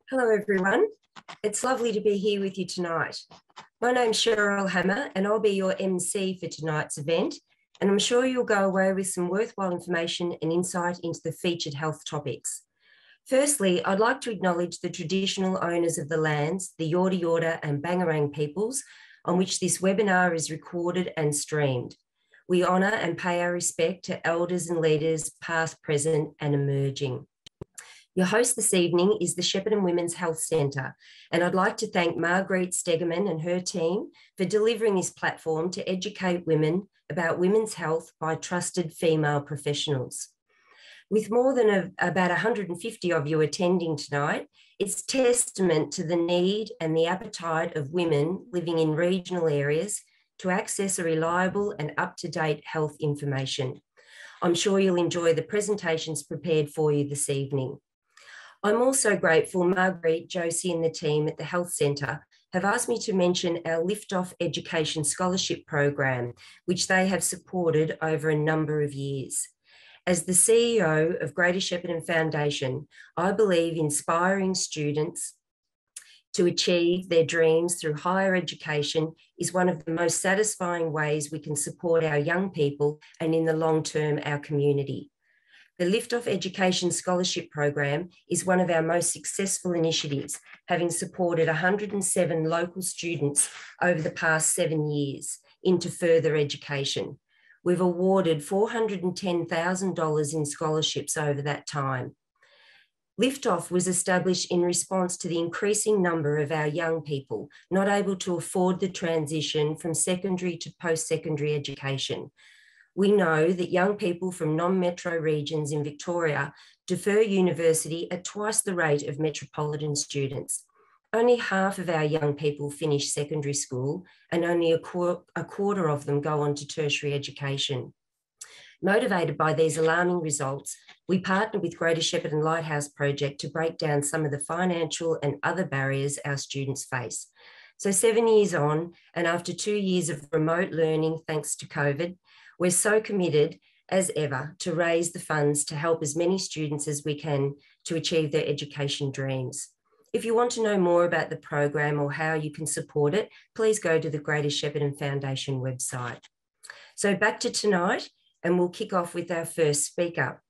Hello, everyone. It's lovely to be here with you tonight. My name's Cheryl Hammer, and I'll be your MC for tonight's event. And I'm sure you'll go away with some worthwhile information and insight into the featured health topics. Firstly, I'd like to acknowledge the traditional owners of the lands, the Yorta Yorta and Bangarang peoples, on which this webinar is recorded and streamed. We honour and pay our respect to elders and leaders past, present and emerging. Your host this evening is the Shepparton Women's Health Centre, and I'd like to thank Margreet Stegeman and her team for delivering this platform to educate women about women's health by trusted female professionals. With more than about 150 of you attending tonight, it's testament to the need and the appetite of women living in regional areas to access a reliable and up-to-date health information. I'm sure you'll enjoy the presentations prepared for you this evening. I'm also grateful Margreet, Josie and the team at the Health Centre have asked me to mention our Lift-Off Education Scholarship Program, which they have supported over a number of years. As the CEO of Greater Shepparton Foundation, I believe inspiring students to achieve their dreams through higher education is one of the most satisfying ways we can support our young people and in the long term, our community. The Lift-Off Education Scholarship Program is one of our most successful initiatives, having supported 107 local students over the past 7 years into further education. We've awarded $410,000 in scholarships over that time. Lift-Off was established in response to the increasing number of our young people not able to afford the transition from secondary to post-secondary education. We know that young people from non-metro regions in Victoria defer university at twice the rate of metropolitan students. Only half of our young people finish secondary school and only a quarter of them go on to tertiary education. Motivated by these alarming results, we partnered with Greater Shepparton Lighthouse Project to break down some of the financial and other barriers our students face. So 7 years on, and after 2 years of remote learning thanks to COVID, we're so committed as ever to raise the funds to help as many students as we can to achieve their education dreams. If you want to know more about the program or how you can support it, please go to the Greater Shepparton Foundation website. So back to tonight, and we'll kick off with our first speaker.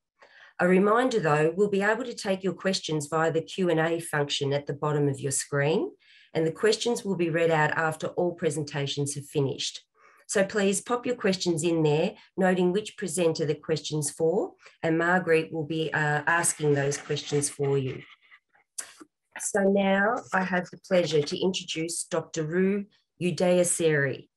A reminder though, we'll be able to take your questions via the Q&A function at the bottom of your screen, and the questions will be read out after all presentations have finished. So please pop your questions in there, noting which presenter the question's for, and Margreet will be asking those questions for you. So now I have the pleasure to introduce Dr. Ruwangi Udayasiri.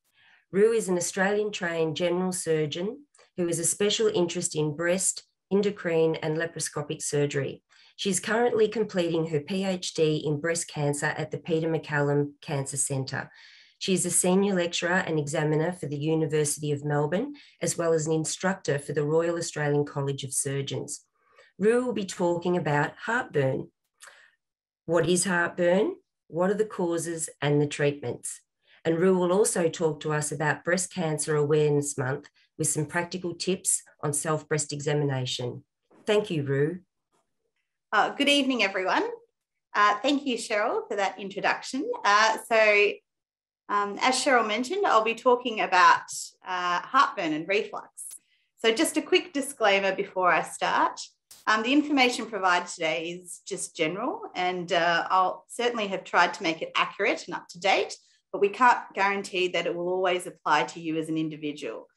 Ru is an Australian-trained general surgeon who has a special interest in breast, endocrine and laparoscopic surgery. She's currently completing her PhD in breast cancer at the Peter MacCallum Cancer Centre. She is a senior lecturer and examiner for the University of Melbourne, as well as an instructor for the Royal Australian College of Surgeons. Ru will be talking about heartburn. What is heartburn? What are the causes and the treatments? And Ru will also talk to us about Breast Cancer Awareness Month with some practical tips on self-breast examination. Thank you, Ru. Good evening, everyone. Thank you, Cheryl, for that introduction. As Cheryl mentioned, I'll be talking about heartburn and reflux. So just a quick disclaimer before I start. The information provided today is just general, and I'll certainly have tried to make it accurate and up to date, but we can't guarantee that it will always apply to you as an individual.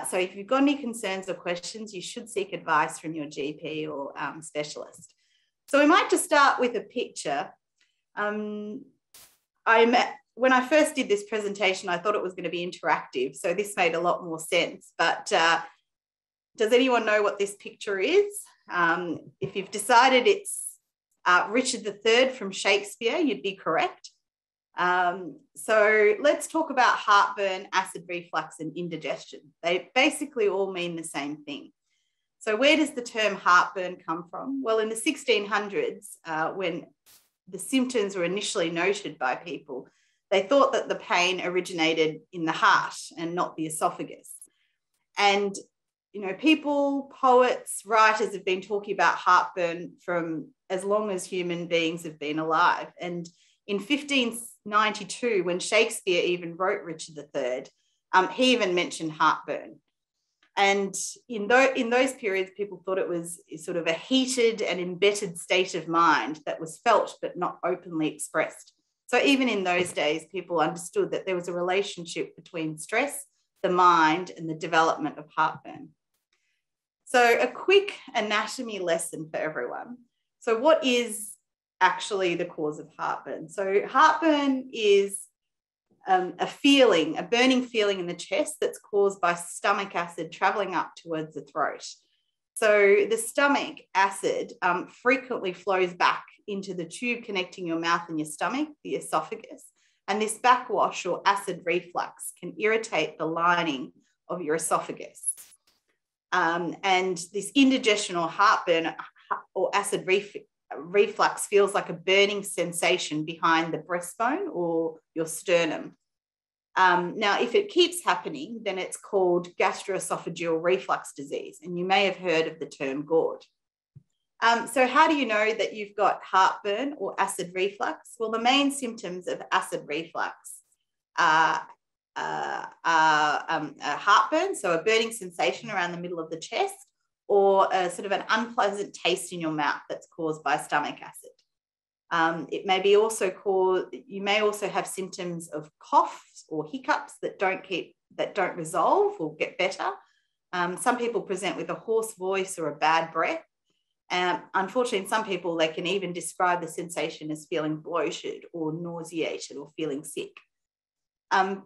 So if you've got any concerns or questions, you should seek advice from your GP or specialist. So we might just start with a picture. When I first did this presentation, I thought it was going to be interactive, so this made a lot more sense. But does anyone know what this picture is? If you've decided it's Richard III from Shakespeare, you'd be correct. So let's talk about heartburn, acid reflux, and indigestion. They basically all mean the same thing. So where does the term heartburn come from? Well, in the 1600s, when the symptoms were initially noted by people, they thought that the pain originated in the heart and not the esophagus. And people, poets, writers have been talking about heartburn from as long as human beings have been alive. And in 1592, when Shakespeare even wrote Richard III, he even mentioned heartburn. And in those periods, people thought it was sort of a heated and embittered state of mind that was felt but not openly expressed. So even in those days, people understood that there was a relationship between stress, the mind, and the development of heartburn. So a quick anatomy lesson for everyone. So what is actually the cause of heartburn? So heartburn is a burning feeling in the chest that's caused by stomach acid traveling up towards the throat. So the stomach acid frequently flows back into the tube connecting your mouth and your stomach, the esophagus. And this backwash or acid reflux can irritate the lining of your esophagus. And this indigestion or heartburn or acid reflux feels like a burning sensation behind the breastbone or your sternum. Now, if it keeps happening, then it's called gastroesophageal reflux disease, and you may have heard of the term GORD. So how do you know that you've got heartburn or acid reflux? Well, the main symptoms of acid reflux are heartburn, so a burning sensation around the middle of the chest, or a sort of an unpleasant taste in your mouth that's caused by stomach acid. It may be also you may also have symptoms of coughs or hiccups that don't resolve or get better. Some people present with a hoarse voice or a bad breath. Unfortunately, in some people, they can even describe the sensation as feeling bloated or nauseated or feeling sick.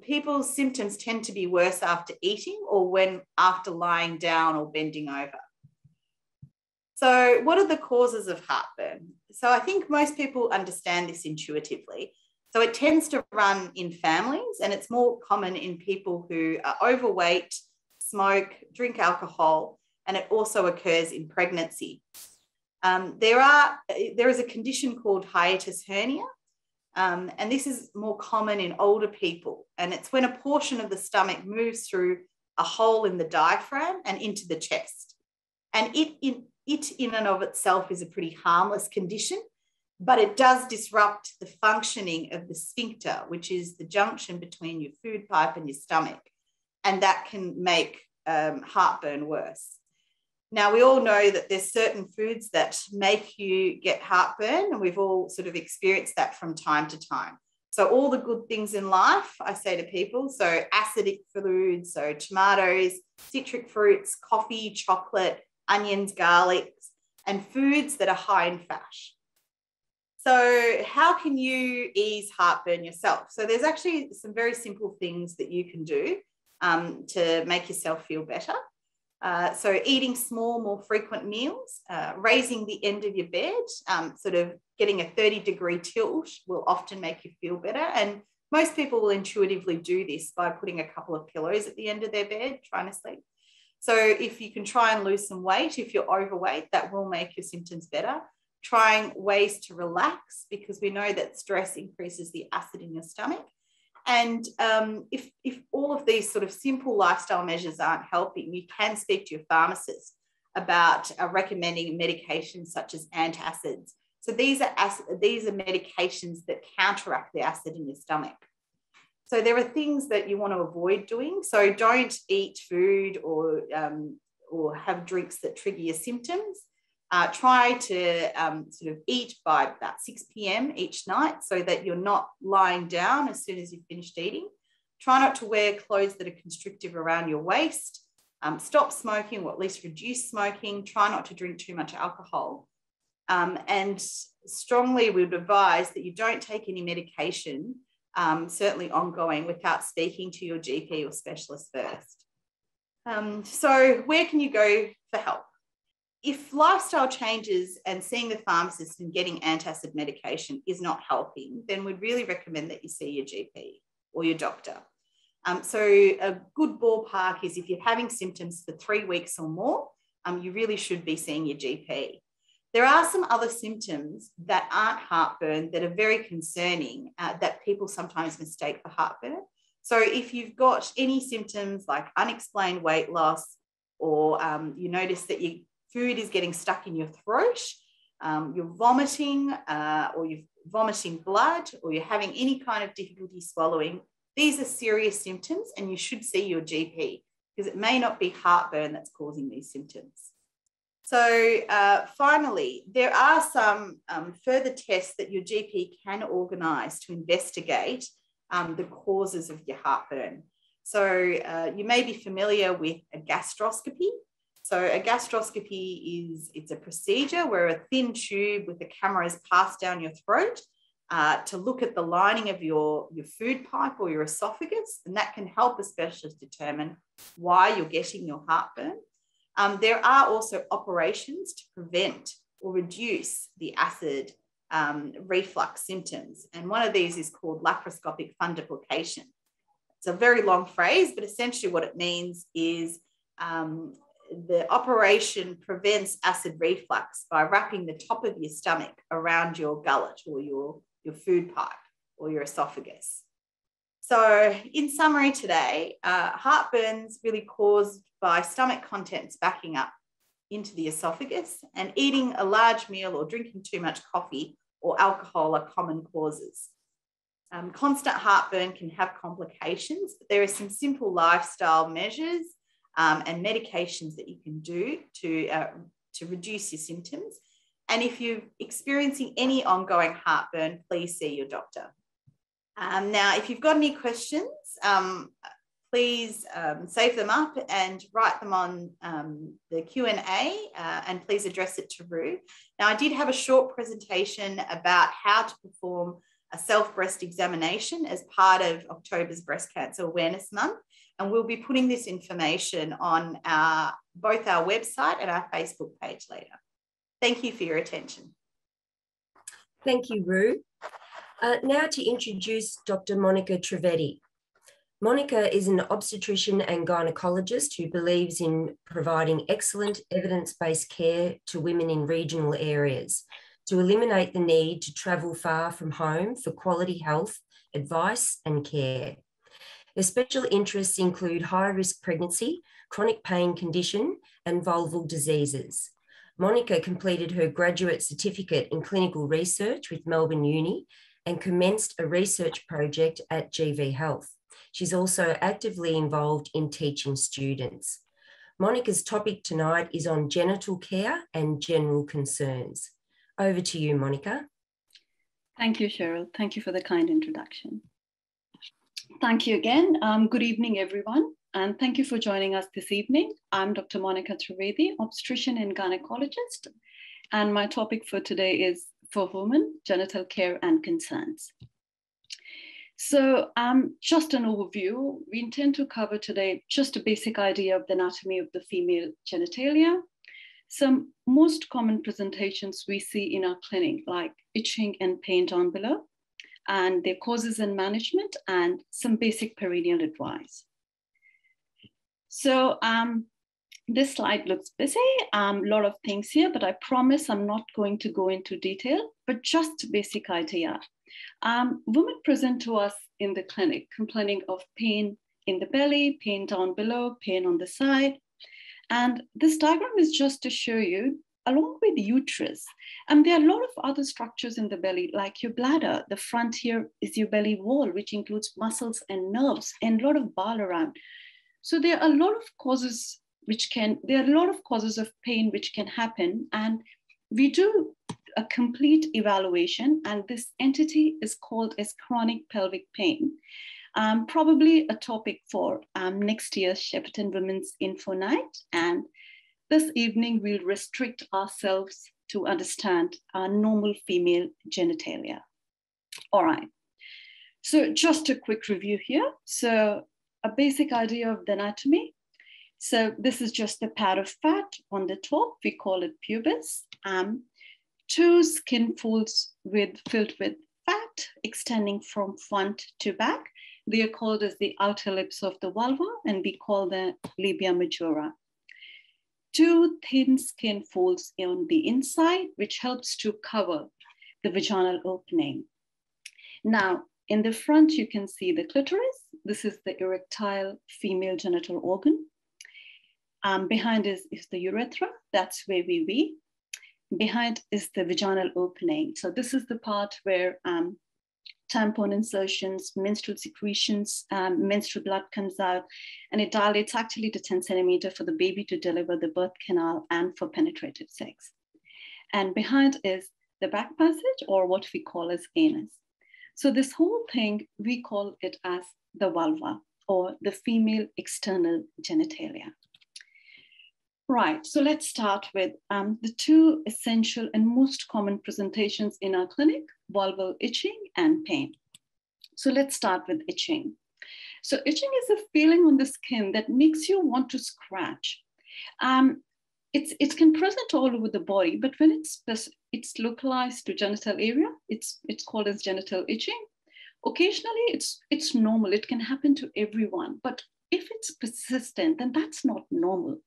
People's symptoms tend to be worse after eating or after lying down or bending over. So what are the causes of heartburn? So I think most people understand this intuitively. So it tends to run in families, and it's more common in people who are overweight, smoke, drink alcohol, and it also occurs in pregnancy. There is a condition called hiatus hernia, and this is more common in older people, and it's when a portion of the stomach moves through a hole in the diaphragm and into the chest. And it in and of itself is a pretty harmless condition, but it does disrupt the functioning of the sphincter, which is the junction between your food pipe and your stomach, and that can make heartburn worse. Now, we all know that there's certain foods that make you get heartburn, and we've all sort of experienced that from time to time. So all the good things in life, I say to people, so acidic foods, so tomatoes, citric fruits, coffee, chocolate, onions, garlics, and foods that are high in fat. So how can you ease heartburn yourself? So there's actually some very simple things that you can do to make yourself feel better. So eating small, more frequent meals, raising the end of your bed, sort of getting a 30-degree tilt will often make you feel better. And most people will intuitively do this by putting a couple of pillows at the end of their bed, trying to sleep. So if you can try and lose some weight, if you're overweight, that will make your symptoms better. Trying ways to relax, because we know that stress increases the acid in your stomach. And if all of these sort of simple lifestyle measures aren't helping, you can speak to your pharmacist about recommending medications such as antacids. So these are medications that counteract the acid in your stomach. So there are things that you want to avoid doing. So don't eat food or have drinks that trigger your symptoms. Try to sort of eat by about 6 p.m. each night so that you're not lying down as soon as you've finished eating. Try not to wear clothes that are constrictive around your waist. Stop smoking, or at least reduce smoking. Try not to drink too much alcohol. And strongly we would advise that you don't take any medication, certainly ongoing, without speaking to your GP or specialist first. So where can you go for help? If lifestyle changes and seeing the pharmacist and getting antacid medication is not helping, then we'd really recommend that you see your GP or your doctor. So a good ballpark is if you're having symptoms for 3 weeks or more, you really should be seeing your GP. There are some other symptoms that aren't heartburn that are very concerning that people sometimes mistake for heartburn. So if you've got any symptoms like unexplained weight loss, or you notice that your food is getting stuck in your throat, you're vomiting, or you're vomiting blood, or you're having any kind of difficulty swallowing, these are serious symptoms and you should see your GP, because it may not be heartburn that's causing these symptoms. So finally, there are some further tests that your GP can organise to investigate the causes of your heartburn. So you may be familiar with a gastroscopy. So a gastroscopy it's a procedure where a thin tube with a camera is passed down your throat to look at the lining of your food pipe or your esophagus, and that can help a specialist determine why you're getting your heartburn. There are also operations to prevent or reduce the acid reflux symptoms, and one of these is called laparoscopic fundoplication. It's a very long phrase, but essentially what it means is the operation prevents acid reflux by wrapping the top of your stomach around your gullet or your food pipe or your esophagus. So in summary today, heartburn's really caused by stomach contents backing up into the esophagus, and eating a large meal or drinking too much coffee or alcohol are common causes. Constant heartburn can have complications, but there are some simple lifestyle measures and medications that you can do to reduce your symptoms. And if you're experiencing any ongoing heartburn, please see your doctor. Now, if you've got any questions, please save them up and write them on the Q&A, and please address it to Ru. Now, I did have a short presentation about how to perform a self-breast examination as part of October's Breast Cancer Awareness Month, and we'll be putting this information on both our website and our Facebook page later. Thank you for your attention. Thank you, Ru. Now to introduce Dr. Monika Trivedi. Monika is an obstetrician and gynaecologist who believes in providing excellent evidence-based care to women in regional areas to eliminate the need to travel far from home for quality health, advice and care. Her special interests include high-risk pregnancy, chronic pain condition and vulval diseases. Monika completed her graduate certificate in clinical research with Melbourne Uni and commenced a research project at GV Health. She's also actively involved in teaching students. Monika's topic tonight is on genital care and general concerns. Over to you, Monika. Thank you, Cheryl. Thank you for the kind introduction. Thank you again. Good evening, everyone, and thank you for joining us this evening. I'm Dr. Monika Trivedi, obstetrician and gynecologist, and my topic for today is for women, genital care and concerns. So just an overview, we intend to cover today just a basic idea of the anatomy of the female genitalia, some most common presentations we see in our clinic, like itching and pain down below, and their causes and management, and some basic perineal advice. So this slide looks busy, a lot of things here, but I promise I'm not going to go into detail, but just a basic idea. Women present to us in the clinic complaining of pain in the belly, pain down below, pain on the side. And this diagram is just to show you, along with the uterus, and there are a lot of other structures in the belly, like your bladder. The front here is your belly wall, which includes muscles and nerves and a lot of bile around. So there are a lot of causes of pain which can happen, and we do a complete evaluation, and this entity is called as chronic pelvic pain. Probably a topic for next year's Shepparton Women's Info Night. And this evening, we'll restrict ourselves to understand our normal female genitalia. All right, so just a quick review here. So a basic idea of the anatomy. So this is just a pad of fat on the top. We call it pubis. Two skin folds filled with fat extending from front to back. They are called as the outer lips of the vulva, and we call the labia majora. Two thin skin folds on the inside, which helps to cover the vaginal opening. Now, in the front, you can see the clitoris. This is the erectile female genital organ. Behind is the urethra, that's where we wee. Behind is the vaginal opening. So this is the part where tampon insertions, menstrual secretions, menstrual blood comes out, and it dilates actually to 10 centimeter for the baby to deliver the birth canal and for penetrative sex. And behind is the back passage, or what we call as anus. So this whole thing, we call it as the vulva, or the female external genitalia. Right, so let's start with the two essential and most common presentations in our clinic, vulval itching and pain. So let's start with itching. So itching is a feeling on the skin that makes you want to scratch. It can present all over the body, but when it's localized to genital area, it's called as genital itching. Occasionally, it's normal. It can happen to everyone. But if it's persistent, then that's not normal.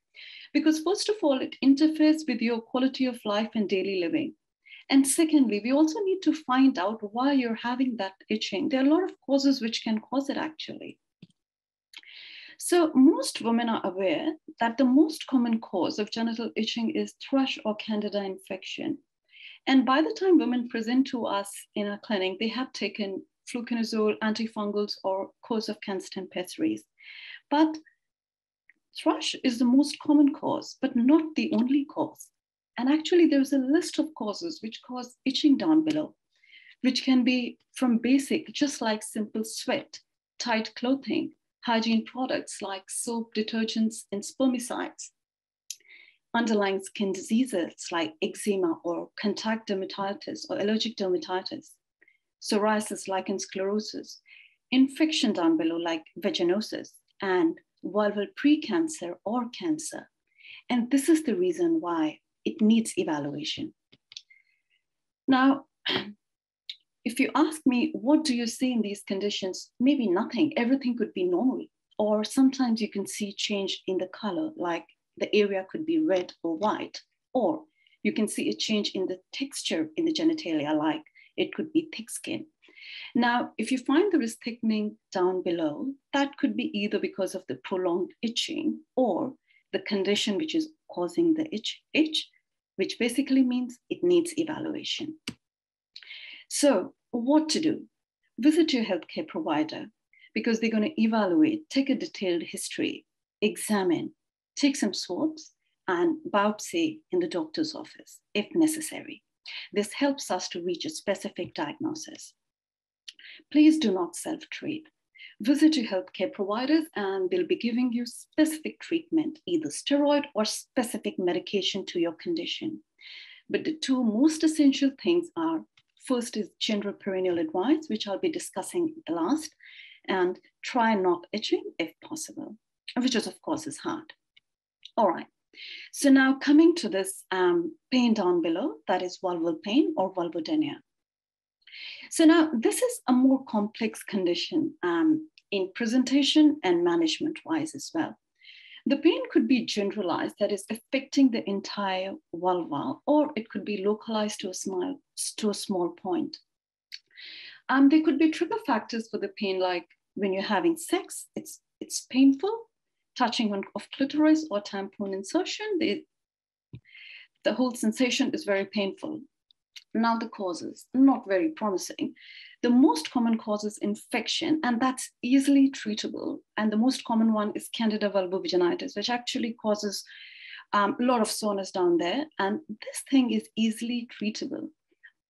Because first of all, it interferes with your quality of life and daily living. And secondly, we also need to find out why you're having that itching. There are a lot of causes which can cause it actually. So most women are aware that the most common cause of genital itching is thrush or candida infection. And by the time women present to us in our clinic, they have taken fluconazole, antifungals, or course of Canesten pessaries. But thrush is the most common cause, but not the only cause. And actually, there's a list of causes which cause itching down below, which can be from basic, just like simple sweat, tight clothing, hygiene products like soap, detergents, and spermicides, underlying skin diseases like eczema or contact dermatitis or allergic dermatitis, psoriasis, lichen sclerosis, infection down below like vaginosis, and vulval precancer or cancer. And this is the reason why it needs evaluation. Now, if you ask me, what do you see in these conditions? Maybe nothing, everything could be normal. Or sometimes you can see change in the color, like the area could be red or white. Or you can see a change in the texture in the genitalia, like it could be thick skin. Now, if you find there is thickening down below, that could be either because of the prolonged itching or the condition which is causing the itch, which basically means it needs evaluation. So what to do? Visit your healthcare provider because they're going to evaluate, take a detailed history, examine, take some swabs, and biopsy in the doctor's office if necessary. This helps us to reach a specific diagnosis. Please do not self-treat. Visit your healthcare providers and they'll be giving you specific treatment, either steroid or specific medication to your condition. But the two most essential things are, first is general perineal advice, which I'll be discussing last, and try not itching if possible, which is of course is hard. All right, so now coming to this pain down below, that is vulval pain or vulvodynia. So now this is a more complex condition in presentation and management wise as well. The pain could be generalized, that is affecting the entire vulva, or it could be localized to a small point. There could be trigger factors for the pain, like when you're having sex, it's painful, touching of clitoris or tampon insertion, the whole sensation is very painful. Now the causes, not very promising. The most common cause is infection, and that's easily treatable. And the most common one is Candida vulvovaginitis, which actually causes a lot of soreness down there. And this thing is easily treatable.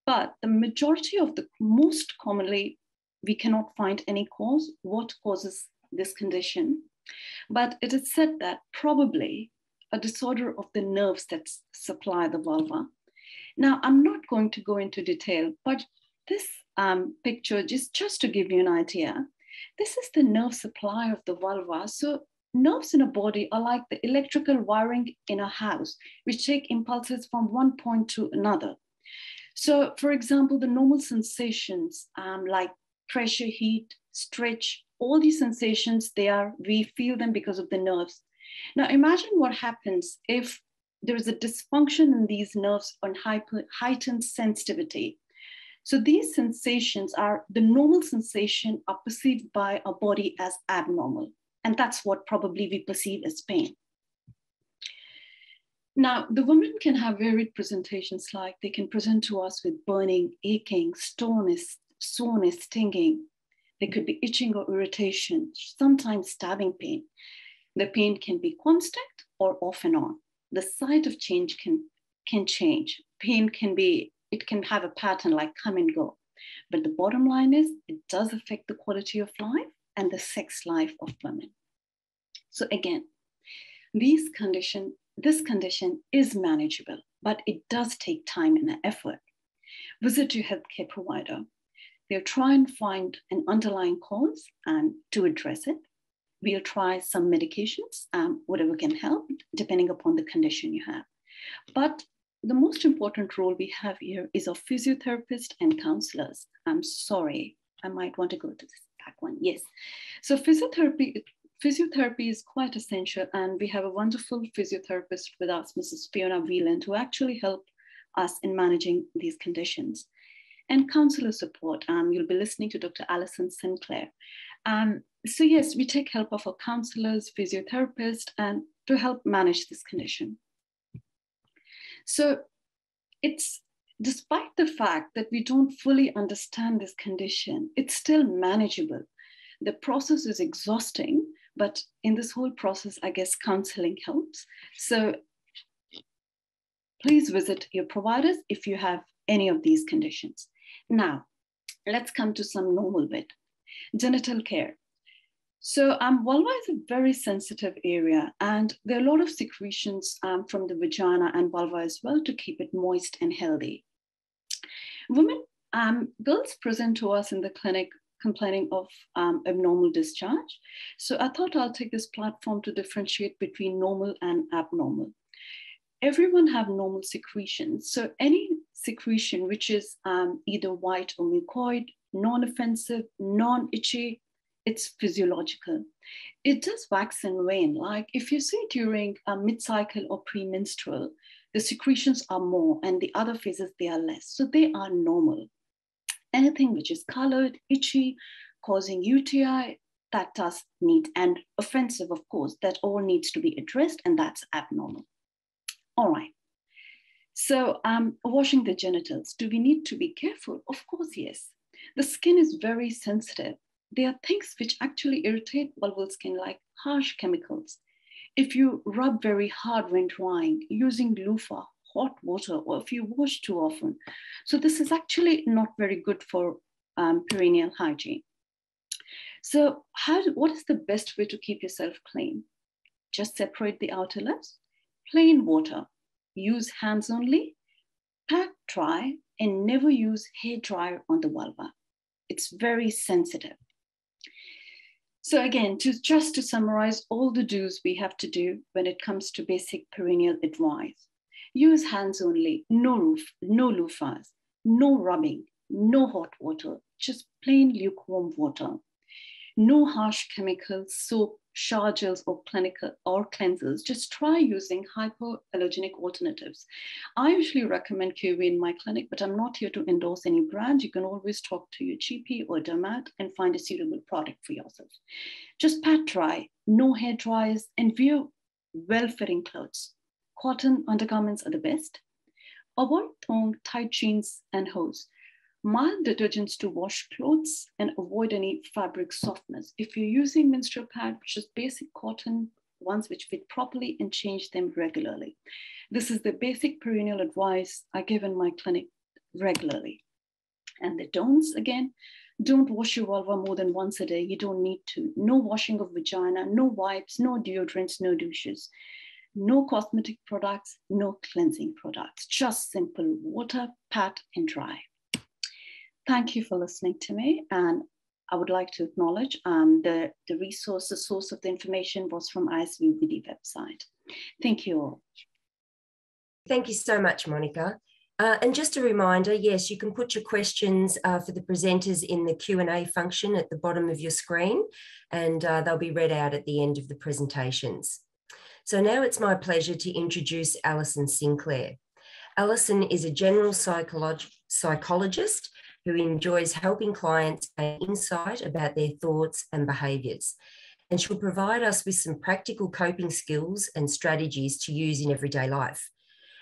But the majority of the most commonly, we cannot find any cause, what causes this condition. But it is said that probably a disorder of the nerves that supply the vulva. Now, I'm not going to go into detail, but this picture, just to give you an idea, this is the nerve supply of the vulva. So nerves in a body are like the electrical wiring in a house, which take impulses from one point to another. So for example, the normal sensations like pressure, heat, stretch, all these sensations, we feel them because of the nerves. Now imagine what happens if there is a dysfunction in these nerves on heightened sensitivity. So these sensations the normal sensation are perceived by our body as abnormal. And that's what probably we perceive as pain. Now, the women can have varied presentations, like they can present to us with burning, aching, soreness, stinging. There could be itching or irritation, sometimes stabbing pain. The pain can be constant or off and on. The site of change can change. Pain it can have a pattern like come and go. But the bottom line is it does affect the quality of life and the sex life of women. So again, this condition is manageable, but it does take time and effort. Visit your healthcare provider. They'll try and find an underlying cause and to address it. We'll try some medications, whatever can help, depending upon the condition you have. But the most important role we have here is of physiotherapists and counselors. I'm sorry, I might want to go to this back one. Yes. So physiotherapy is quite essential, and we have a wonderful physiotherapist with us, Mrs. Fiona Wieland, who actually helped us in managing these conditions. And counselor support, you'll be listening to Dr. Alison Sinclair. So yes, we take help of our counselors, physiotherapists, and to help manage this condition. So it's despite the fact that we don't fully understand this condition, it's still manageable. The process is exhausting, but in this whole process, I guess counseling helps. So please visit your providers if you have any of these conditions. Now, let's come to some normal bit. Genital care. So vulva is a very sensitive area, and there are a lot of secretions from the vagina and vulva as well to keep it moist and healthy. Girls present to us in the clinic complaining of abnormal discharge. So I thought I'll take this platform to differentiate between normal and abnormal. Everyone have normal secretions. So any secretion which is either white or mucoid, non-offensive, non-itchy, it's physiological. It does wax and wane. Like if you see during mid-cycle or premenstrual, the secretions are more and the other phases, they are less. So they are normal. Anything which is colored, itchy, causing UTI, that does need, and offensive, of course, that all needs to be addressed, and that's abnormal. All right. So washing the genitals, do we need to be careful? Of course, yes. The skin is very sensitive. There are things which actually irritate vulval skin, like harsh chemicals. If you rub very hard when drying, using loofah, hot water, or if you wash too often. So this is actually not very good for perineal hygiene. So what is the best way to keep yourself clean? Just separate the outer lips, plain water, use hands only, pat dry, and never use hair dryer on the vulva. It's very sensitive. So again, just to summarize all the do's we have to do when it comes to basic perineal advice. Use hands only, no loofahs, no rubbing, no hot water, just plain lukewarm water. No harsh chemicals, soap, shower gels, or cleansers. Just try using hypoallergenic alternatives. I usually recommend QV in my clinic, but I'm not here to endorse any brand. You can always talk to your GP or dermat and find a suitable product for yourself. Just pat dry, no hair dryers, and wear well-fitting clothes. Cotton undergarments are the best. Avoid thong, tight jeans, and hose. Mild detergents to wash clothes and avoid any fabric softness. If you're using menstrual pad, just basic cotton ones which fit properly, and change them regularly. This is the basic perineal advice I give in my clinic regularly. And the don'ts, again, don't wash your vulva more than once a day. You don't need to. No washing of vagina, no wipes, no deodorants, no douches. No cosmetic products, no cleansing products. Just simple water, pat, and dry. Thank you for listening to me, and I would like to acknowledge the source of the information was from ISVBD website. Thank you all. Thank you so much, Monika. And just a reminder, yes, you can put your questions for the presenters in the Q&A function at the bottom of your screen, and they'll be read out at the end of the presentations. So now it's my pleasure to introduce Alison Sinclair. Alison is a general psychologist who enjoys helping clients gain insight about their thoughts and behaviours. and she'll provide us with some practical coping skills and strategies to use in everyday life.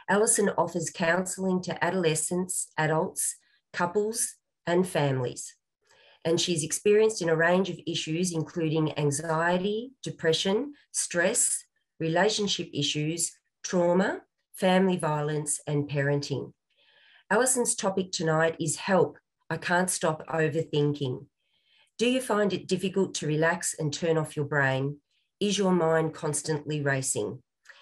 Alison offers counselling to adolescents, adults, couples, and families. And she's experienced in a range of issues, including anxiety, depression, stress, relationship issues, trauma, family violence, and parenting. Alison's topic tonight is help. I can't stop overthinking. Do you find it difficult to relax and turn off your brain? Is your mind constantly racing?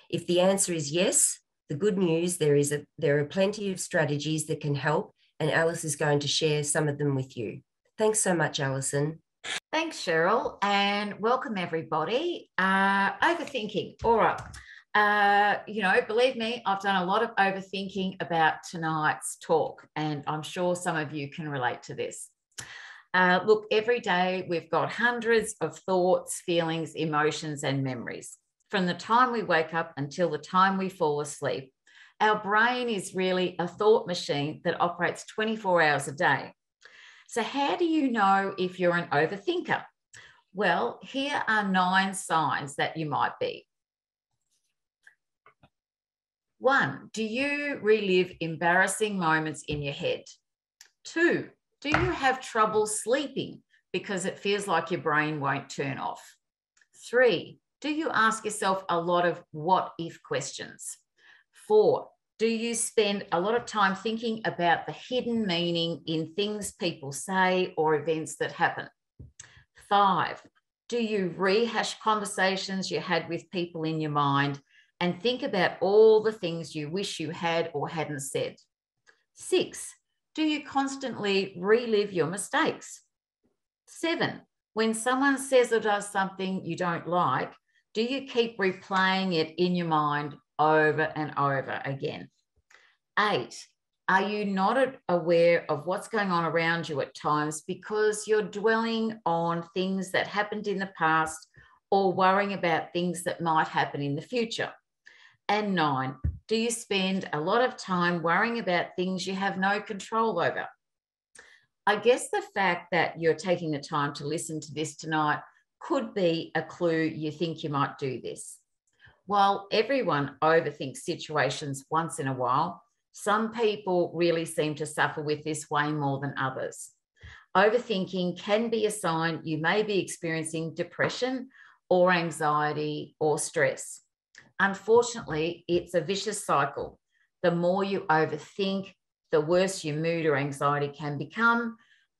If the answer is yes, the good news, there are plenty of strategies that can help, and Alice is going to share some of them with you. Thanks so much, Alison. Thanks, Cheryl, and welcome everybody. Overthinking. All right. Believe me, I've done a lot of overthinking about tonight's talk, and I'm sure some of you can relate to this. Look, every day we've got hundreds of thoughts, feelings, emotions, and memories. From the time we wake up until the time we fall asleep, our brain is really a thought machine that operates 24 hours a day. So how do you know if you're an overthinker? Well, here are 9 signs that you might be. 1, do you relive embarrassing moments in your head? 2, do you have trouble sleeping because it feels like your brain won't turn off? 3, do you ask yourself a lot of what if questions? 4, do you spend a lot of time thinking about the hidden meaning in things people say or events that happen? 5, do you rehash conversations you had with people in your mind and think about all the things you wish you had or hadn't said? 6, do you constantly relive your mistakes? 7, when someone says or does something you don't like, do you keep replaying it in your mind over and over again? 8, are you not aware of what's going on around you at times because you're dwelling on things that happened in the past or worrying about things that might happen in the future? And 9, do you spend a lot of time worrying about things you have no control over? I guess the fact that you're taking the time to listen to this tonight could be a clue you think you might do this. While everyone overthinks situations once in a while, some people really seem to suffer with this way more than others. Overthinking can be a sign you may be experiencing depression or anxiety or stress. Unfortunately, it's a vicious cycle. The more you overthink, the worse your mood or anxiety can become.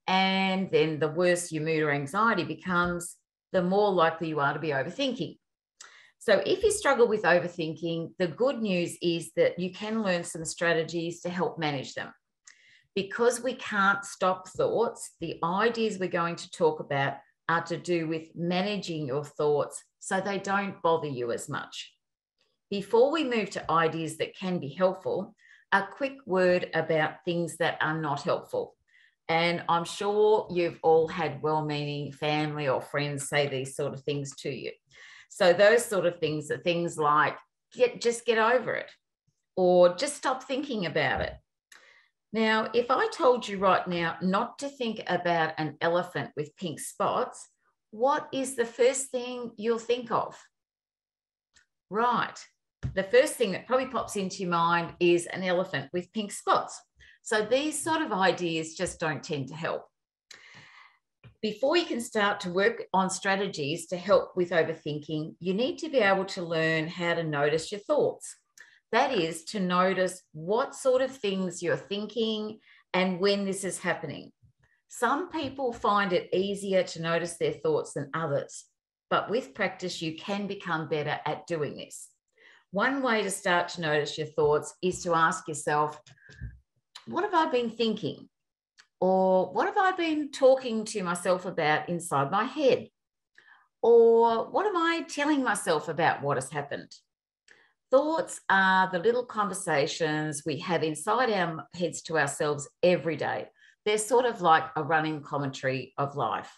And then the worse your mood or anxiety becomes, the more likely you are to be overthinking. So if you struggle with overthinking, the good news is that you can learn some strategies to help manage them. Because we can't stop thoughts, the ideas we're going to talk about are to do with managing your thoughts so they don't bother you as much. Before we move to ideas that can be helpful, a quick word about things that are not helpful. And I'm sure you've all had well-meaning family or friends say these sort of things to you. So those sort of things are things like, just get over it, or just stop thinking about it. Now, if I told you right now not to think about an elephant with pink spots, what is the first thing you'll think of? Right. The first thing that probably pops into your mind is an elephant with pink spots. So these sort of ideas just don't tend to help. Before you can start to work on strategies to help with overthinking, you need to be able to learn how to notice your thoughts. That is, to notice what sort of things you're thinking and when this is happening. Some people find it easier to notice their thoughts than others, but with practice, you can become better at doing this. One way to start to notice your thoughts is to ask yourself, what have I been thinking? Or what have I been talking to myself about inside my head? Or what am I telling myself about what has happened? Thoughts are the little conversations we have inside our heads to ourselves every day. They're sort of like a running commentary of life.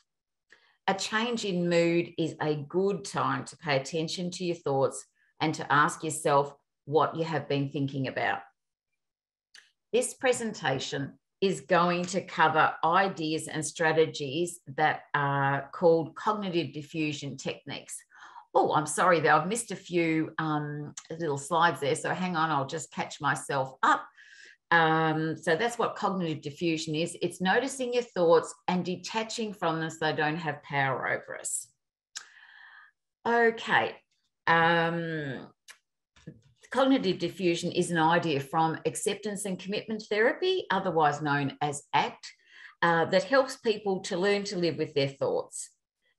A change in mood is a good time to pay attention to your thoughts and to ask yourself what you have been thinking about. This presentation is going to cover ideas and strategies that are called cognitive diffusion techniques. Oh, I'm sorry though, I've missed a few little slides there. So hang on, I'll just catch myself up. So that's what cognitive diffusion is. It's noticing your thoughts and detaching from them so they don't have power over us. Okay. Cognitive diffusion is an idea from acceptance and commitment therapy, otherwise known as ACT, that helps people to learn to live with their thoughts.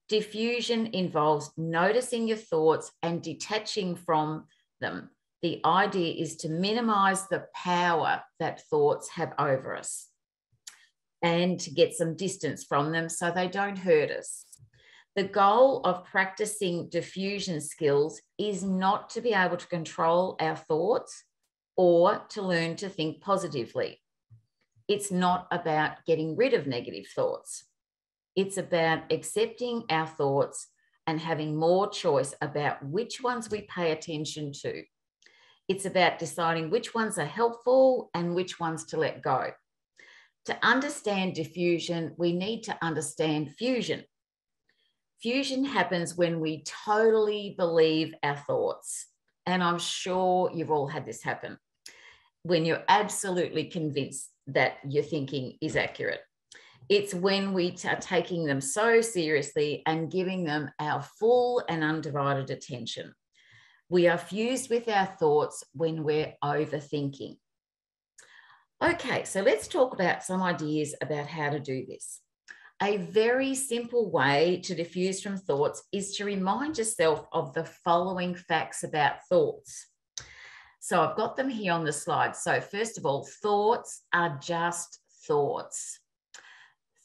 Diffusion involves noticing your thoughts and detaching from them. The idea is to minimize the power that thoughts have over us and to get some distance from them so they don't hurt us. The goal of practicing diffusion skills is not to be able to control our thoughts or to learn to think positively. It's not about getting rid of negative thoughts. It's about accepting our thoughts and having more choice about which ones we pay attention to. It's about deciding which ones are helpful and which ones to let go. To understand diffusion, we need to understand fusion. Fusion happens when we totally believe our thoughts. And I'm sure you've all had this happen, when you're absolutely convinced that your thinking is accurate. It's when we are taking them so seriously and giving them our full and undivided attention. We are fused with our thoughts when we're overthinking. Okay, so let's talk about some ideas about how to do this. A very simple way to diffuse from thoughts is to remind yourself of the following facts about thoughts. So I've got them here on the slide. So first of all, thoughts are just thoughts.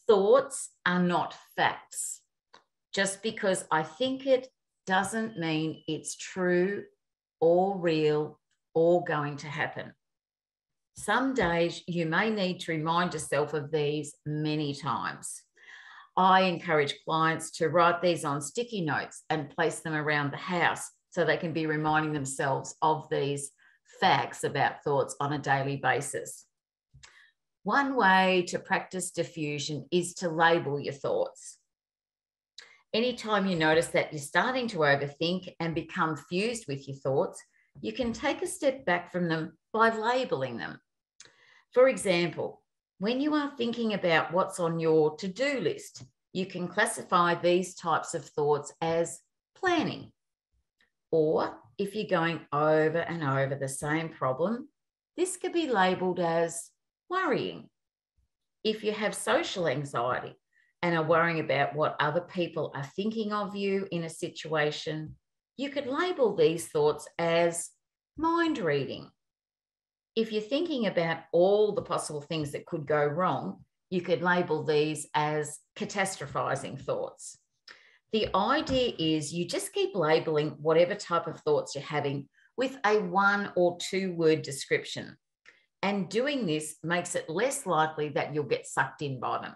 Thoughts are not facts. Just because I think it doesn't mean it's true or real or going to happen. Some days you may need to remind yourself of these many times. I encourage clients to write these on sticky notes and place them around the house so they can be reminding themselves of these facts about thoughts on a daily basis. One way to practice diffusion is to label your thoughts. Anytime you notice that you're starting to overthink and become fused with your thoughts, you can take a step back from them by labeling them. For example, when you are thinking about what's on your to-do list, you can classify these types of thoughts as planning. Or if you're going over and over the same problem, this could be labeled as worrying. If you have social anxiety and are worrying about what other people are thinking of you in a situation, you could label these thoughts as mind reading. If you're thinking about all the possible things that could go wrong, you could label these as catastrophizing thoughts. The idea is you just keep labeling whatever type of thoughts you're having with a 1 or 2 word description. And doing this makes it less likely that you'll get sucked in by them.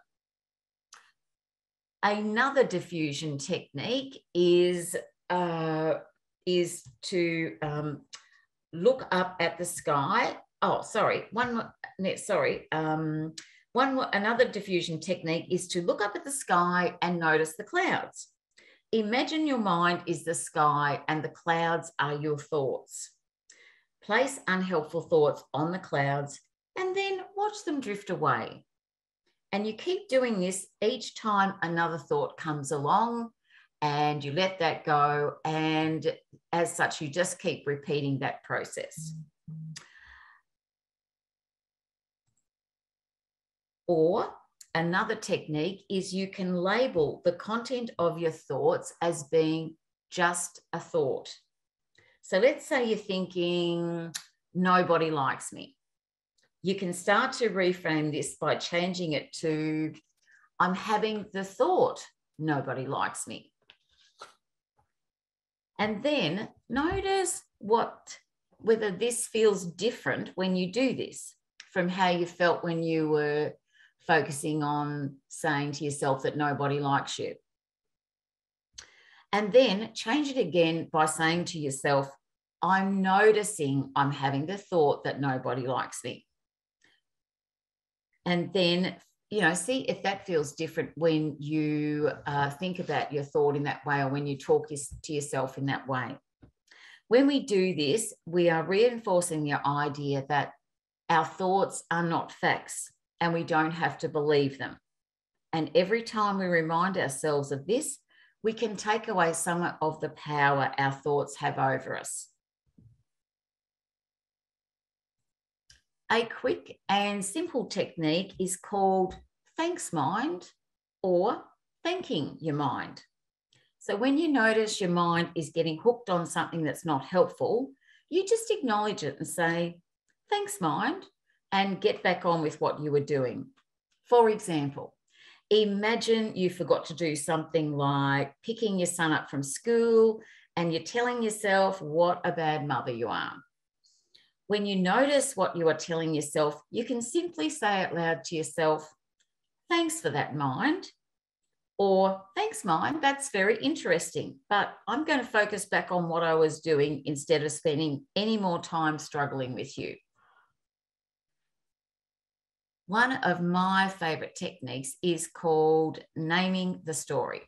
Another diffusion technique is to look up at the sky. Oh, sorry. Another diffusion technique is to look up at the sky and notice the clouds. Imagine your mind is the sky and the clouds are your thoughts. Place unhelpful thoughts on the clouds and then watch them drift away. And you keep doing this each time another thought comes along, and you let that go. And as such, you just keep repeating that process. Or another technique is you can label the content of your thoughts as being just a thought. So let's say you're thinking, nobody likes me. You can start to reframe this by changing it to, I'm having the thought, nobody likes me. And then notice whether this feels different when you do this from how you felt when you were focusing on saying to yourself that nobody likes you. And then change it again by saying to yourself, I'm noticing I'm having the thought that nobody likes me. And then, see if that feels different when you think about your thought in that way, or when you talk to yourself in that way. When we do this, we are reinforcing the idea that our thoughts are not facts and we don't have to believe them. And every time we remind ourselves of this, we can take away some of the power our thoughts have over us. A quick and simple technique is called thanks mind, or thanking your mind. So when you notice your mind is getting hooked on something that's not helpful, you just acknowledge it and say, thanks, mind, and get back on with what you were doing. For example, imagine you forgot to do something like picking your son up from school and you're telling yourself what a bad mother you are. When you notice what you are telling yourself, you can simply say out loud to yourself, thanks for that, mind. Or, thanks, mind, that's very interesting, but I'm going to focus back on what I was doing instead of spending any more time struggling with you. One of my favourite techniques is called naming the story.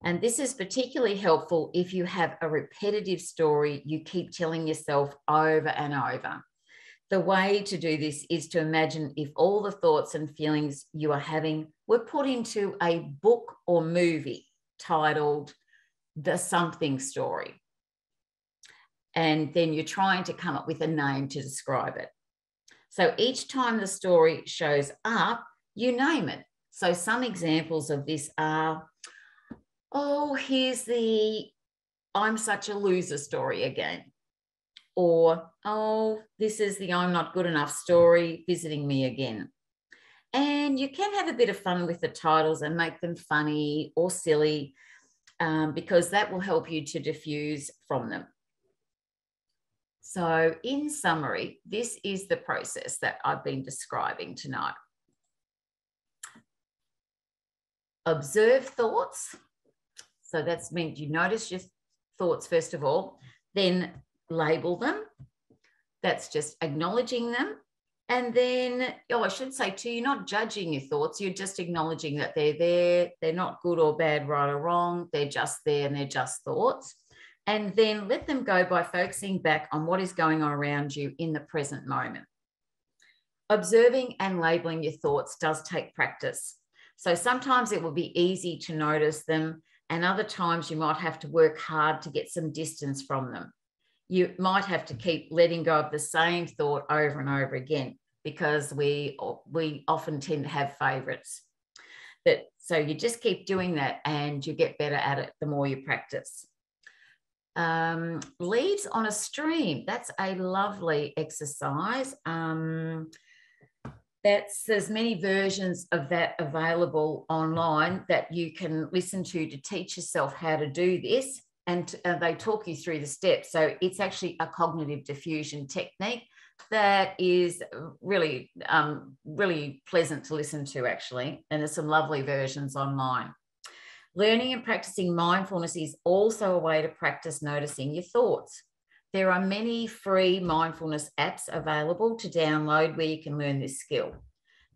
And this is particularly helpful if you have a repetitive story you keep telling yourself over and over. The way to do this is to imagine if all the thoughts and feelings you are having were put into a book or movie titled The Something Story. And then you're trying to come up with a name to describe it. So each time the story shows up, you name it. So some examples of this are, oh, here's the I'm such a loser story again. Or, oh, this is the I'm not good enough story visiting me again. And you can have a bit of fun with the titles and make them funny or silly, because that will help you to diffuse from them. So in summary, this is the process that I've been describing tonight. Observe thoughts. So that's meant you notice your thoughts first of all, then label them. That's just acknowledging them. And then, I should say too, you're not judging your thoughts. You're just acknowledging that they're there. They're not good or bad, right or wrong. They're just there and they're just thoughts. And then let them go by focusing back on what is going on around you in the present moment. Observing and labeling your thoughts does take practice. So sometimes it will be easy to notice them, and other times you might have to work hard to get some distance from them. You might have to keep letting go of the same thought over and over again, because we often tend to have favorites. So you just keep doing that and you get better at it the more you practice. Leaves on a stream. That's a lovely exercise. There's many versions of that available online that you can listen to teach yourself how to do this. And they talk you through the steps. So it's actually a cognitive diffusion technique that is really, really pleasant to listen to, actually. And there's some lovely versions online. Learning and practicing mindfulness is also a way to practice noticing your thoughts. There are many free mindfulness apps available to download where you can learn this skill.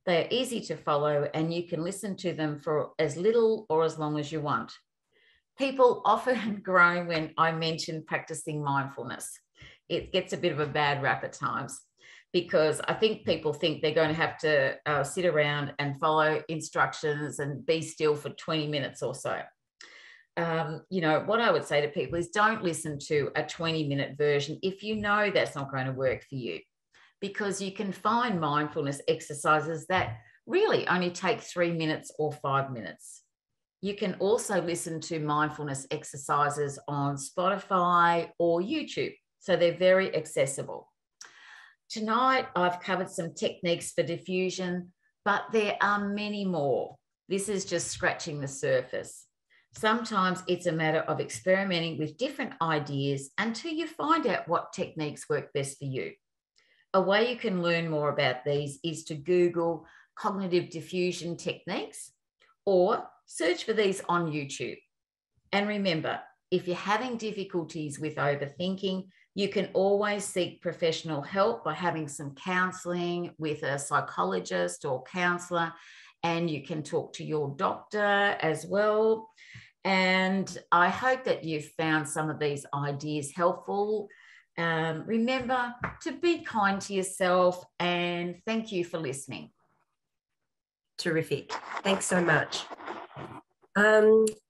They're easy to follow and you can listen to them for as little or as long as you want. People often groan when I mention practicing mindfulness. It gets a bit of a bad rap at times, because I think people think they're going to have to sit around and follow instructions and be still for 20 minutes or so. What I would say to people is don't listen to a 20-minute version if you know that's not going to work for you, because you can find mindfulness exercises that really only take 3 minutes or 5 minutes. You can also listen to mindfulness exercises on Spotify or YouTube, so they're very accessible. Tonight, I've covered some techniques for diffusion, but there are many more. This is just scratching the surface. Sometimes it's a matter of experimenting with different ideas until you find out what techniques work best for you. A way you can learn more about these is to Google cognitive diffusion techniques or search for these on YouTube. And remember, if you're having difficulties with overthinking, You can always seek professional help by having some counselling with a psychologist or counsellor, and you can talk to your doctor as well. And I hope that you've found some of these ideas helpful. Remember to be kind to yourself, and thank you for listening. Terrific. Thanks so much.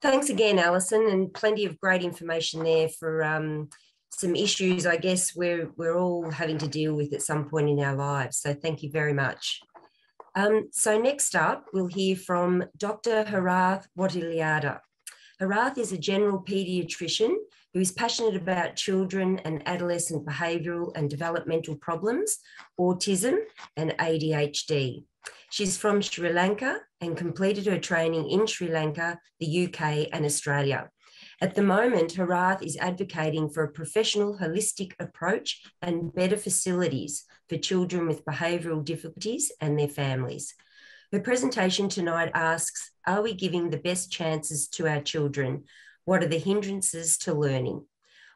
Thanks again, Alison, and plenty of great information there for some issues, I guess, we're all having to deal with at some point in our lives. So thank you very much. So next up, we'll hear from Dr. Herath Wataliyadda. Herath is a general paediatrician who is passionate about children and adolescent behavioural and developmental problems, autism and ADHD. She's from Sri Lanka and completed her training in Sri Lanka, the UK and Australia. At the moment, Herath is advocating for a professional holistic approach and better facilities for children with behavioural difficulties and their families. Her presentation tonight asks, are we giving the best chances to our children? What are the hindrances to learning?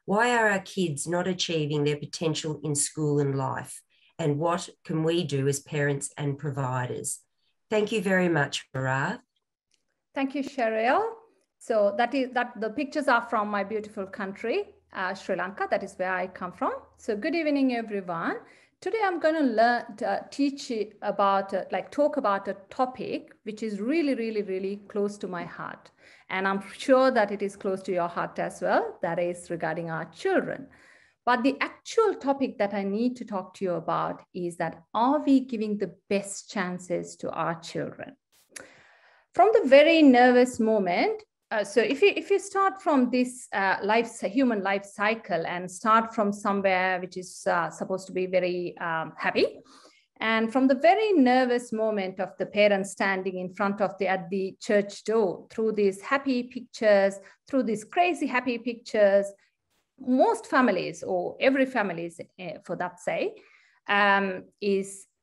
Why are our kids not achieving their potential in school and life? And what can we do as parents and providers? Thank you very much, Herath. Thank you, Cheryl. So the pictures are from my beautiful country, Sri Lanka. That is where I come from. So good evening, everyone. Today I'm going to talk about a topic which is really, really, really close to my heart. And I'm sure that it is close to your heart as well. That is regarding our children. But the actual topic that I need to talk to you about is that, are we giving the best chances to our children? From the very nervous moment, so if you start from this human life cycle and start from somewhere which is supposed to be very happy, and from the very nervous moment of the parents standing in front of at the church door, through these happy pictures, through these crazy happy pictures, most families, or every family for that say,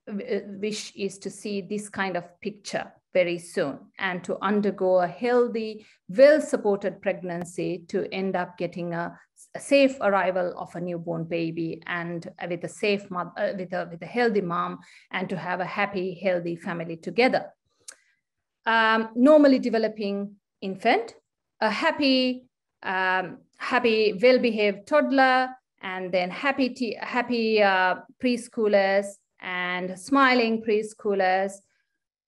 wish is to see this kind of picture very soon and to undergo a healthy, well-supported pregnancy to end up getting a safe arrival of a newborn baby and with a safe mother, with a healthy mom, and to have a happy, healthy family together. Normally developing infant, a happy, well-behaved toddler, and then happy preschoolers and smiling preschoolers.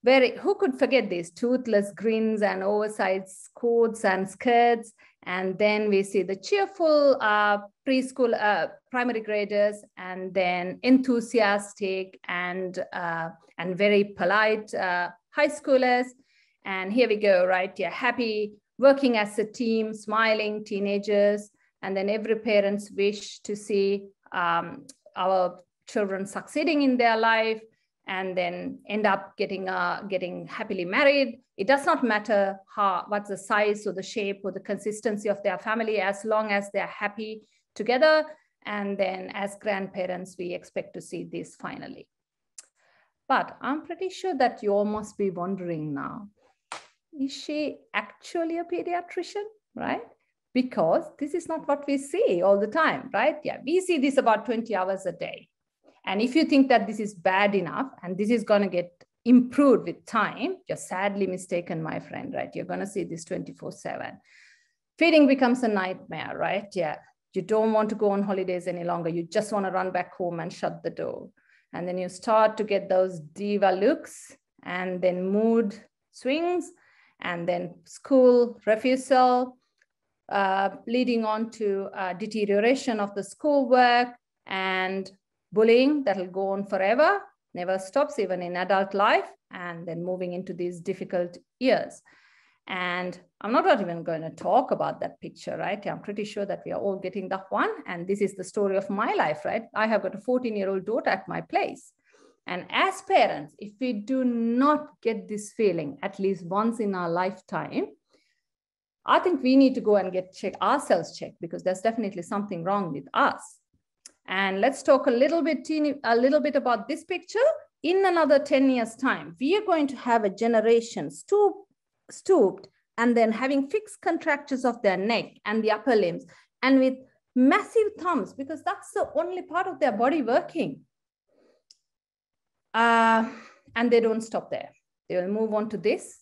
Who could forget these toothless grins and oversized coats and skirts? And then we see the cheerful preschool primary graders, and then enthusiastic and very polite high schoolers. And here we go, right? Yeah, happy, working as a team, smiling teenagers. And then every parent's wish to see our children succeeding in their life, and then end up getting happily married. It does not matter what's the size or the shape or the consistency of their family, as long as they're happy together. And then as grandparents, we expect to see this finally. But I'm pretty sure that you all must be wondering now, is she actually a pediatrician, right? Because this is not what we see all the time, right? Yeah, we see this about 20 hours a day. And if you think that this is bad enough and this is going to get improved with time, you're sadly mistaken, my friend, right? You're going to see this 24/7. Feeding becomes a nightmare, right? Yeah. You don't want to go on holidays any longer. You just want to run back home and shut the door. And then you start to get those diva looks, and then mood swings, and then school refusal, leading on to deterioration of the schoolwork, and bullying that will go on forever, never stops even in adult life, and then moving into these difficult years. And I'm not even going to talk about that picture, right? I'm pretty sure that we are all getting that one. And this is the story of my life, right? I have got a 14-year-old daughter at my place. And as parents, if we do not get this feeling at least once in our lifetime, I think we need to go and get ourselves checked, because there's definitely something wrong with us. And let's talk a little bit about this picture. In another 10 years' time, we are going to have a generation stooped and then having fixed contractures of their neck and the upper limbs, and with massive thumbs, because that's the only part of their body working. And they don't stop there. They will move on to this,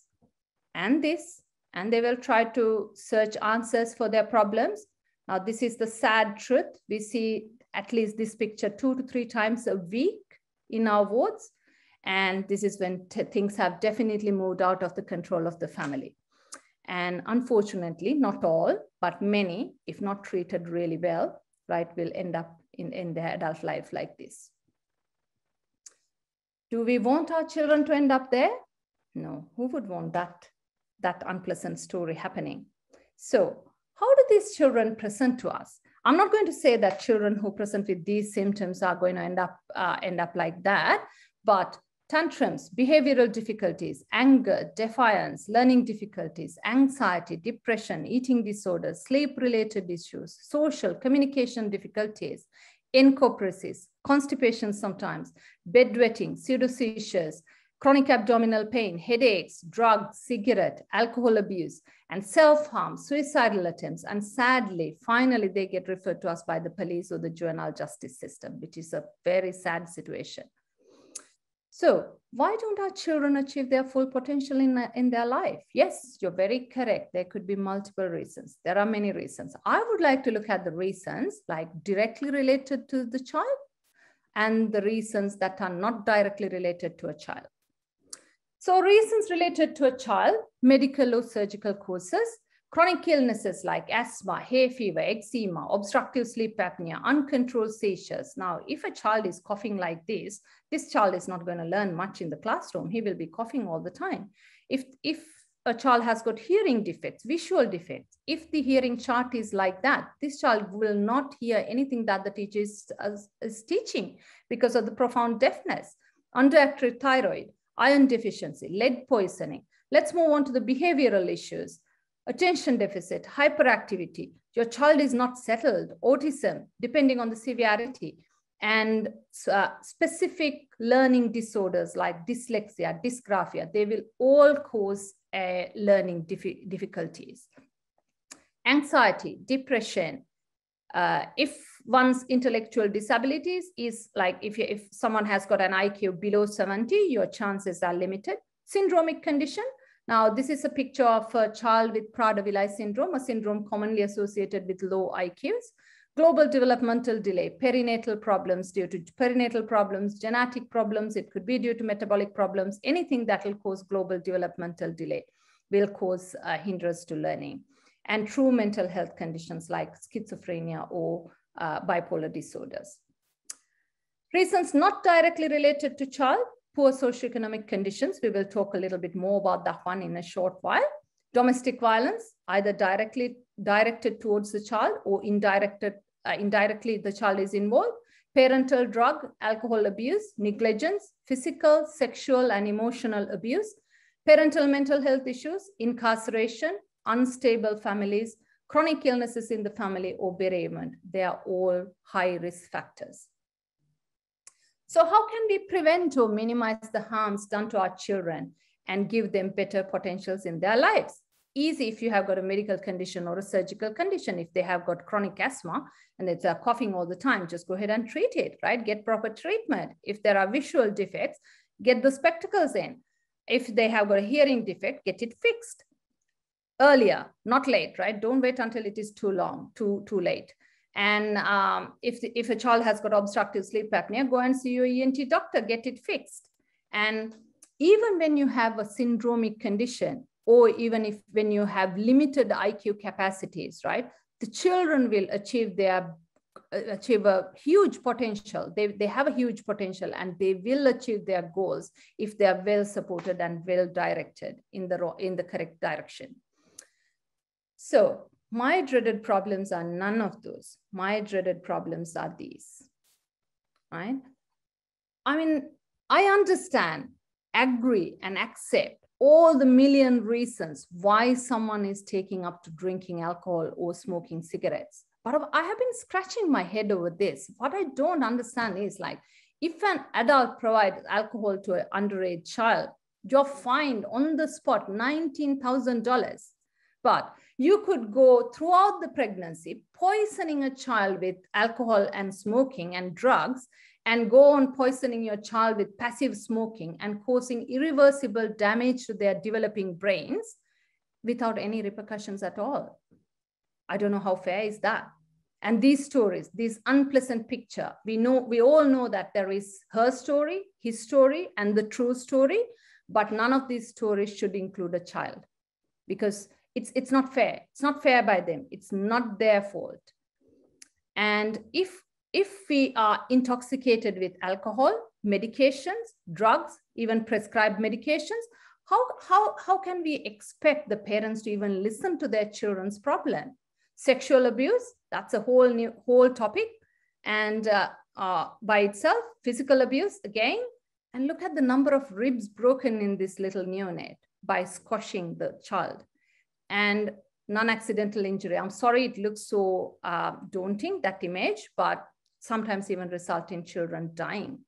and they will try to search answers for their problems. Now, this is the sad truth. We see at least this picture 2 to 3 times a week in our wards. And this is when things have definitely moved out of the control of the family. And unfortunately, not all, but many, if not treated really well, right, will end up in their adult life like this. Do we want our children to end up there? No, who would want that unpleasant story happening? So how do these children present to us? I'm not going to say that children who present with these symptoms are going to end up like that, but tantrums, behavioral difficulties, anger, defiance, learning difficulties, anxiety, depression, eating disorders, sleep-related issues, social, communication difficulties, encopresis, constipation sometimes, bedwetting, pseudoseizures, chronic abdominal pain, headaches, drugs, cigarette, alcohol abuse, and self-harm, suicidal attempts. And sadly, finally, they get referred to us by the police or the juvenile justice system, which is a very sad situation. So why don't our children achieve their full potential in their life? Yes, you're very correct. There could be multiple reasons. There are many reasons. I would like to look at the reasons like directly related to the child and the reasons that are not directly related to a child. So reasons related to a child, medical or surgical causes, chronic illnesses like asthma, hay fever, eczema, obstructive sleep apnea, uncontrolled seizures. Now, if a child is coughing like this child is not going to learn much in the classroom. He will be coughing all the time. If a child has got hearing defects, visual defects, if the hearing chart is like that, this child will not hear anything that the teacher is teaching because of the profound deafness, underactive thyroid, iron deficiency, lead poisoning. Let's move on to the behavioral issues. Attention deficit, hyperactivity, your child is not settled, autism, depending on the severity, and specific learning disorders like dyslexia, dysgraphia, they will all cause learning difficulties. Anxiety, depression, if one's intellectual disabilities is like if someone has got an IQ below 70, your chances are limited. Syndromic condition. Now, this is a picture of a child with Prader-Willi syndrome, a syndrome commonly associated with low IQs. Global developmental delay, perinatal problems due to perinatal problems, genetic problems, it could be due to metabolic problems, anything that will cause global developmental delay will cause hindrance to learning. And true mental health conditions like schizophrenia or bipolar disorders. Reasons not directly related to child, poor socioeconomic conditions. We will talk a little bit more about that one in a short while. Domestic violence, either directly directed towards the child or indirectly the child is involved. Parental drug, alcohol abuse, negligence, physical, sexual, and emotional abuse. Parental mental health issues, incarceration, unstable families, chronic illnesses in the family, or bereavement. They are all high risk factors. So how can we prevent or minimize the harms done to our children and give them better potentials in their lives? Easy if you have got a medical condition or a surgical condition. If they have got chronic asthma and it's coughing all the time, just go ahead and treat it, right? Get proper treatment. If there are visual defects, get the spectacles in. If they have got a hearing defect, get it fixed earlier, not late, right? Don't wait until it is too long, too late. And if a child has got obstructive sleep apnea, go and see your ENT doctor, get it fixed. And even when you have a syndromic condition, or even when you have limited IQ capacities, right? The children will achieve a huge potential. They have a huge potential and they will achieve their goals if they are well supported and well directed in the correct direction. So my dreaded problems are none of those. My dreaded problems are these, right? I mean, I understand, agree, and accept all the million reasons why someone is taking up to drinking alcohol or smoking cigarettes. But I have been scratching my head over this. What I don't understand is like, if an adult provides alcohol to an underage child, you're fined on the spot $19,000. But You could go throughout the pregnancy, poisoning a child with alcohol and smoking and drugs, and go on poisoning your child with passive smoking and causing irreversible damage to their developing brains without any repercussions at all. I don't know how fair is that. And these stories, this unpleasant picture, we all know that there is her story, his story, and the true story, but none of these stories should include a child, because it's not fair. It's not fair by them. It's not their fault. And if we are intoxicated with alcohol, medications, drugs, even prescribed medications, how can we expect the parents to even listen to their children's problem? Sexual abuse, that's a whole topic, and by itself. Physical abuse, again, and look at the number of ribs broken in this little neonate by squashing the child. And non-accidental injury. I'm sorry it looks so daunting, that image, but sometimes even result in children dying.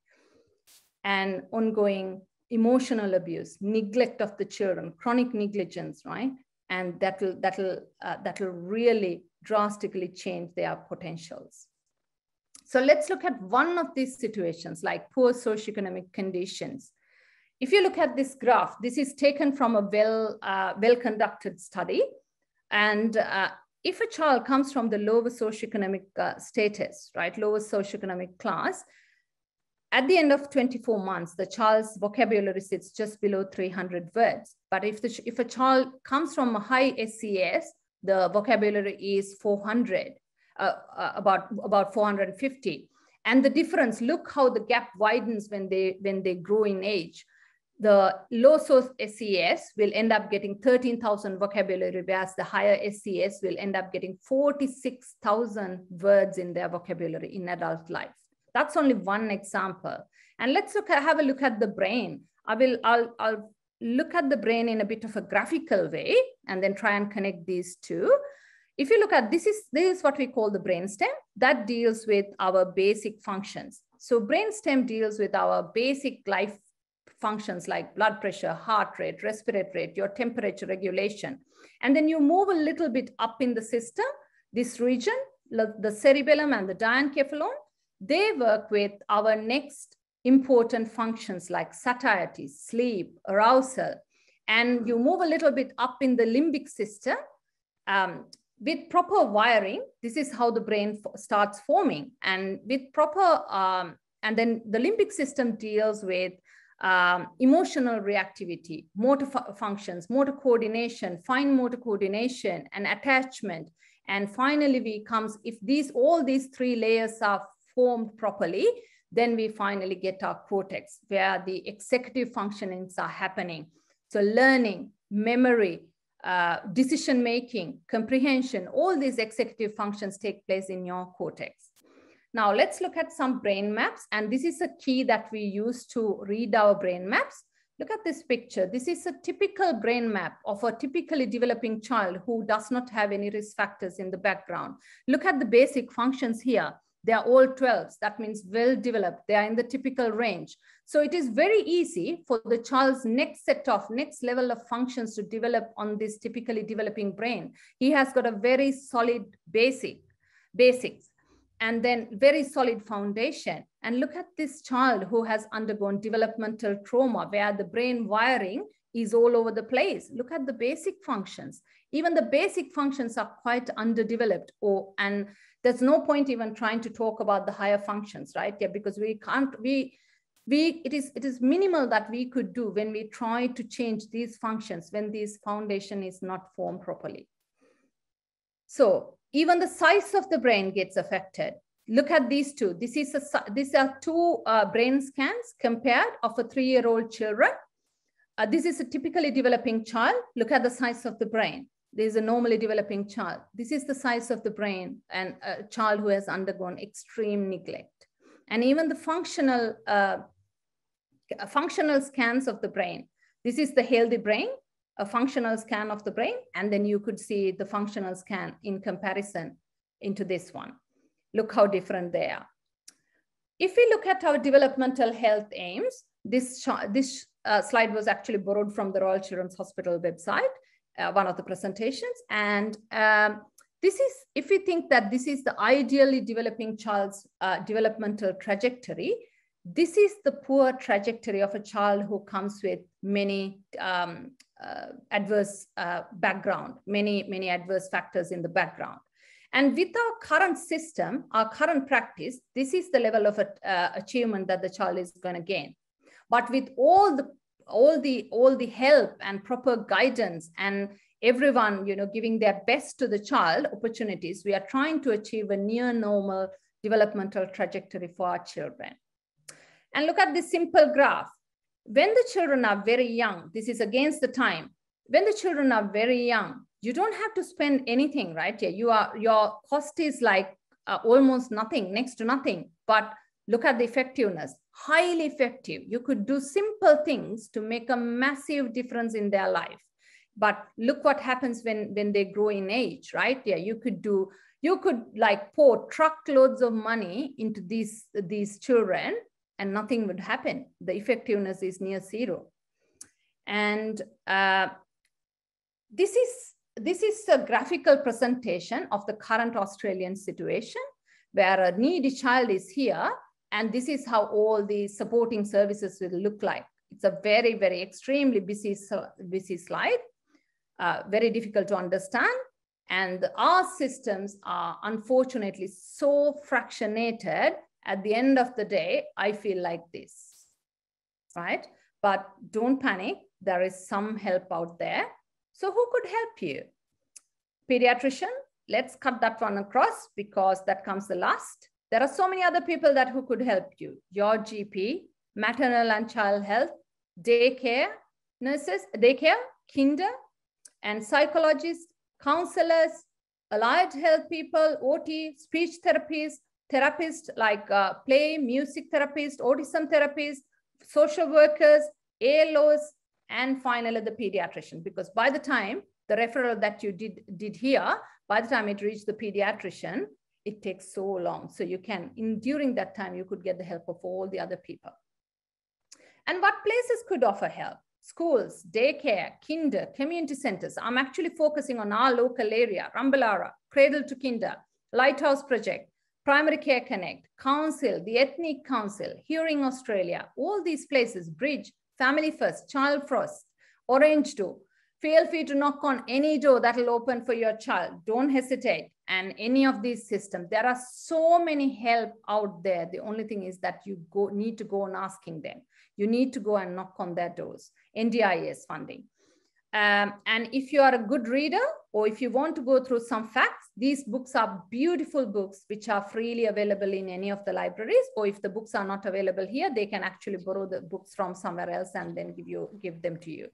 And ongoing emotional abuse, neglect of the children, chronic negligence, right? And that'll really drastically change their potentials. So let's look at one of these situations, like poor socioeconomic conditions. If you look at this graph, this is taken from a well-conducted study. And if a child comes from the lower socioeconomic status, right, lower socioeconomic class, at the end of 24 months, the child's vocabulary sits just below 300 words. But if a child comes from a high SES, the vocabulary is 400, about 450. And the difference, look how the gap widens when they grow in age. The low SES will end up getting 13,000 vocabulary, whereas the higher SES will end up getting 46,000 words in their vocabulary in adult life. That's only one example. And let's have a look at the brain. I'll look at the brain in a bit of a graphical way and then try and connect these two. If you look at this is what we call the brainstem. That deals with our basic functions. So brainstem deals with our basic life functions like blood pressure, heart rate, respiratory rate, your temperature regulation. And then you move a little bit up in the system, this region, the cerebellum and the diencephalon, they work with our next important functions like satiety, sleep, arousal. And you move a little bit up in the limbic system. With proper wiring, this is how the brain starts forming. And with proper, and then the limbic system deals with emotional reactivity, motor functions, motor coordination, fine motor coordination, and attachment. And finally, if all these three layers are formed properly, then we finally get our cortex, where the executive functionings are happening. So learning, memory, decision-making, comprehension, all these executive functions take place in your cortex. Now let's look at some brain maps. And this is a key that we use to read our brain maps. Look at this picture. This is a typical brain map of a typically developing child who does not have any risk factors in the background. Look at the basic functions here. They are all 12s. That means well developed. They are in the typical range. So it is very easy for the child's next level of functions to develop on this typically developing brain. He has got a very solid basics, and then very solid foundation. And look at this child who has undergone developmental trauma, where the brain wiring is all over the place. Look at the basic functions. Even the basic functions are quite underdeveloped, and there's no point even trying to talk about the higher functions, right? Yeah, because it is minimal that we could do when we try to change these functions when this foundation is not formed properly. So even the size of the brain gets affected. Look at these two. These are two brain scans compared of a 3-year-old children. This is a typically developing child. Look at the size of the brain. There is a normally developing child. This is the size of the brain and a child who has undergone extreme neglect. And even the functional scans of the brain. This is the healthy brain, a functional scan of the brain, and then you could see the functional scan in comparison into this one. Look how different they are. If we look at our developmental health aims, this slide was actually borrowed from the Royal Children's Hospital website. one of the presentations. And this is, if we think that this is the ideally developing child's developmental trajectory, this is the poor trajectory of a child who comes with many adverse background, many adverse factors in the background. And with our current system, our current practice, this is the level of achievement that the child is going to gain. But with all the help and proper guidance and everyone, giving their best to the child opportunities, we are trying to achieve a near normal developmental trajectory for our children. And look at this simple graph. When the children are very young, this is against the time. When the children are very young, you don't have to spend anything, right? Your cost is like almost nothing, next to nothing. But look at the effectiveness, highly effective. You could do simple things to make a massive difference in their life. But look what happens when they grow in age, right? Yeah, you could like pour truckloads of money into these children and nothing would happen. The effectiveness is near zero. And this is a graphical presentation of the current Australian situation, where a needy child is here, and this is how all the supporting services will look like. It's a very, very extremely busy slide, very difficult to understand. And our systems are unfortunately so fractionated. At the end of the day, I feel like this, right? But don't panic, there is some help out there. So who could help you? Pediatrician, let's cut that one across because that comes the last. There are so many other people who could help you. Your GP, maternal and child health, daycare nurses, kinder, and psychologists, counselors, allied health people, OT, speech therapists like play, music therapists, autism therapists, social workers, ALOs, and finally the pediatrician. Because by the time the referral that you did here, by the time it reached the pediatrician, it takes so long. So you can, during that time, you could get the help of all the other people. And what places could offer help? Schools, daycare, kinder, community centers. I'm actually focusing on our local area, Rambalara, Cradle to Kinder, Lighthouse Project, Primary Care Connect, Council, the Ethnic Council, Hearing Australia, all these places, Bridge, Family First, Child First, Orange Door. Feel free to knock on any door that will open for your child. Don't hesitate. And any of these systems, there are so many help out there. The only thing is that you need to go on asking them. You need to go and knock on their doors. NDIS funding. And if you are a good reader, or if you want to go through some facts, these books are beautiful books, which are freely available in any of the libraries. Or if the books are not available here, they can actually borrow the books from somewhere else and then give them to you.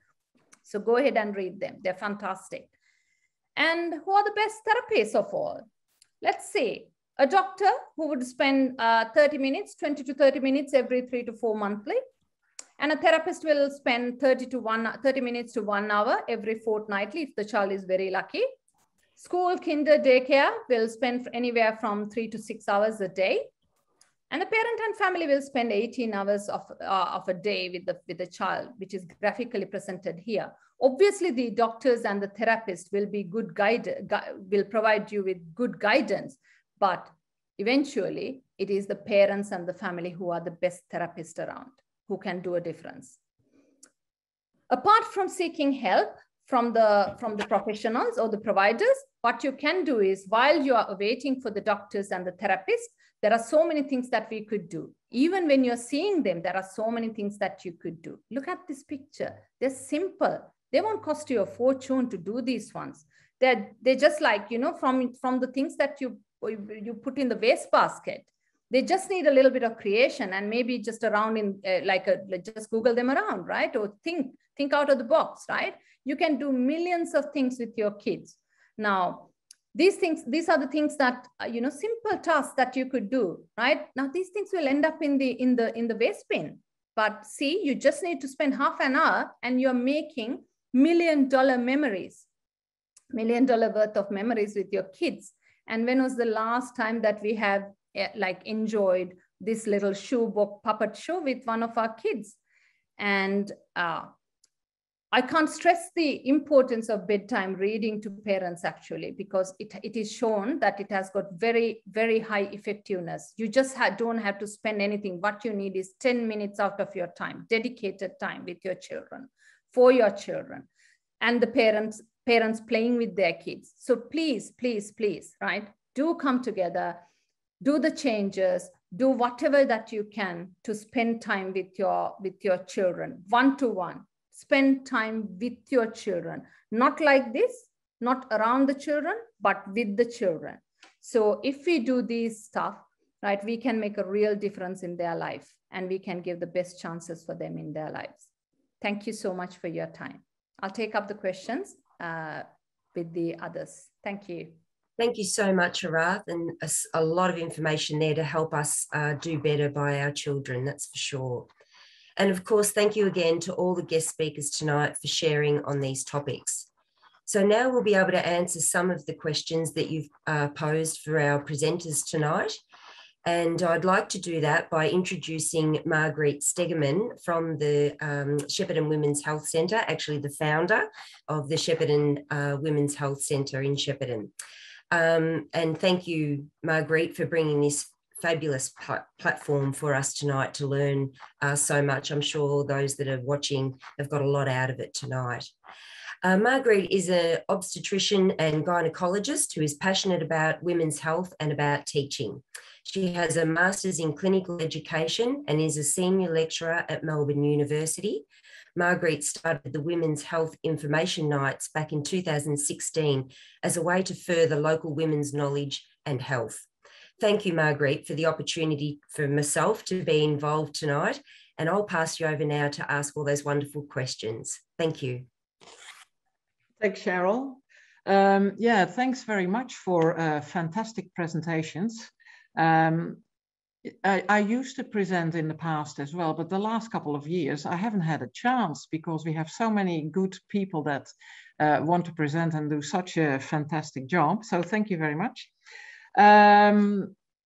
So go ahead and read them. They're fantastic. And who are the best therapists of all? Let's see. A doctor who would spend 20 to 30 minutes every 3 to 4 monthly. And a therapist will spend 30 minutes to 1 hour every fortnightly if the child is very lucky. School, kinder, daycare will spend anywhere from 3 to 6 hours a day. And the parent and family will spend 18 hours of a day with the child, which is graphically presented here. Obviously, the doctors and the therapist will be will provide you with good guidance, but eventually it is the parents and the family who are the best therapists around, who can do a difference. Apart from seeking help from the professionals or the providers, what you can do is, while you are waiting for the doctors and the therapists, there are so many things that we could do. Even when you're seeing them, there are so many things that you could do. Look at this picture. They're simple. They won't cost you a fortune to do these ones. They're just like, from the things that you put in the waste basket. They just need a little bit of creation and maybe just around in just Google them around, right? Or think out of the box, right? You can do millions of things with your kids. Now, these are the things that, simple tasks that you could do, right? Now, these things will end up in the waste bin. But see, you just need to spend half an hour and you're making $1 million memories, $1 million worth of memories with your kids. And when was the last time that we have enjoyed this little puppet show with one of our kids? And I can't stress the importance of bedtime reading to parents actually, because it is shown that it has got very, very high effectiveness. You just don't have to spend anything. What you need is 10 minutes out of your time, dedicated time with your children, for your children, and the parents playing with their kids. So please, please, please, right? Do come together, do the changes, do whatever that you can to spend time with your children, one-to-one. Spend time with your children, not like this, not around the children, but with the children. So if we do these stuff, right, we can make a real difference in their life, and we can give the best chances for them in their lives. Thank you so much for your time. I'll take up the questions with the others. Thank you. Thank you so much, Herath, and a lot of information there to help us do better by our children, that's for sure. And of course, thank you again to all the guest speakers tonight for sharing on these topics. So now we'll be able to answer some of the questions that you've posed for our presenters tonight. And I'd like to do that by introducing Margreet Stegeman from the Shepparton Women's Health Centre, actually the founder of the Shepparton Women's Health Centre in Shepparton. And thank you, Margreet, for bringing this fabulous platform for us tonight to learn so much. I'm sure those that are watching have got a lot out of it tonight. Margreet is an obstetrician and gynaecologist who is passionate about women's health and about teaching. She has a master's in clinical education and is a senior lecturer at Melbourne University. Margreet started the Women's Health Information Nights back in 2016 as a way to further local women's knowledge and health. Thank you, Margreet, for the opportunity for myself to be involved tonight. And I'll pass you over now to ask all those wonderful questions. Thank you. Thanks, Cheryl. Yeah, thanks very much for fantastic presentations. I used to present in the past as well, but the last couple of years I haven't had a chance because we have so many good people that want to present and do such a fantastic job. So thank you very much.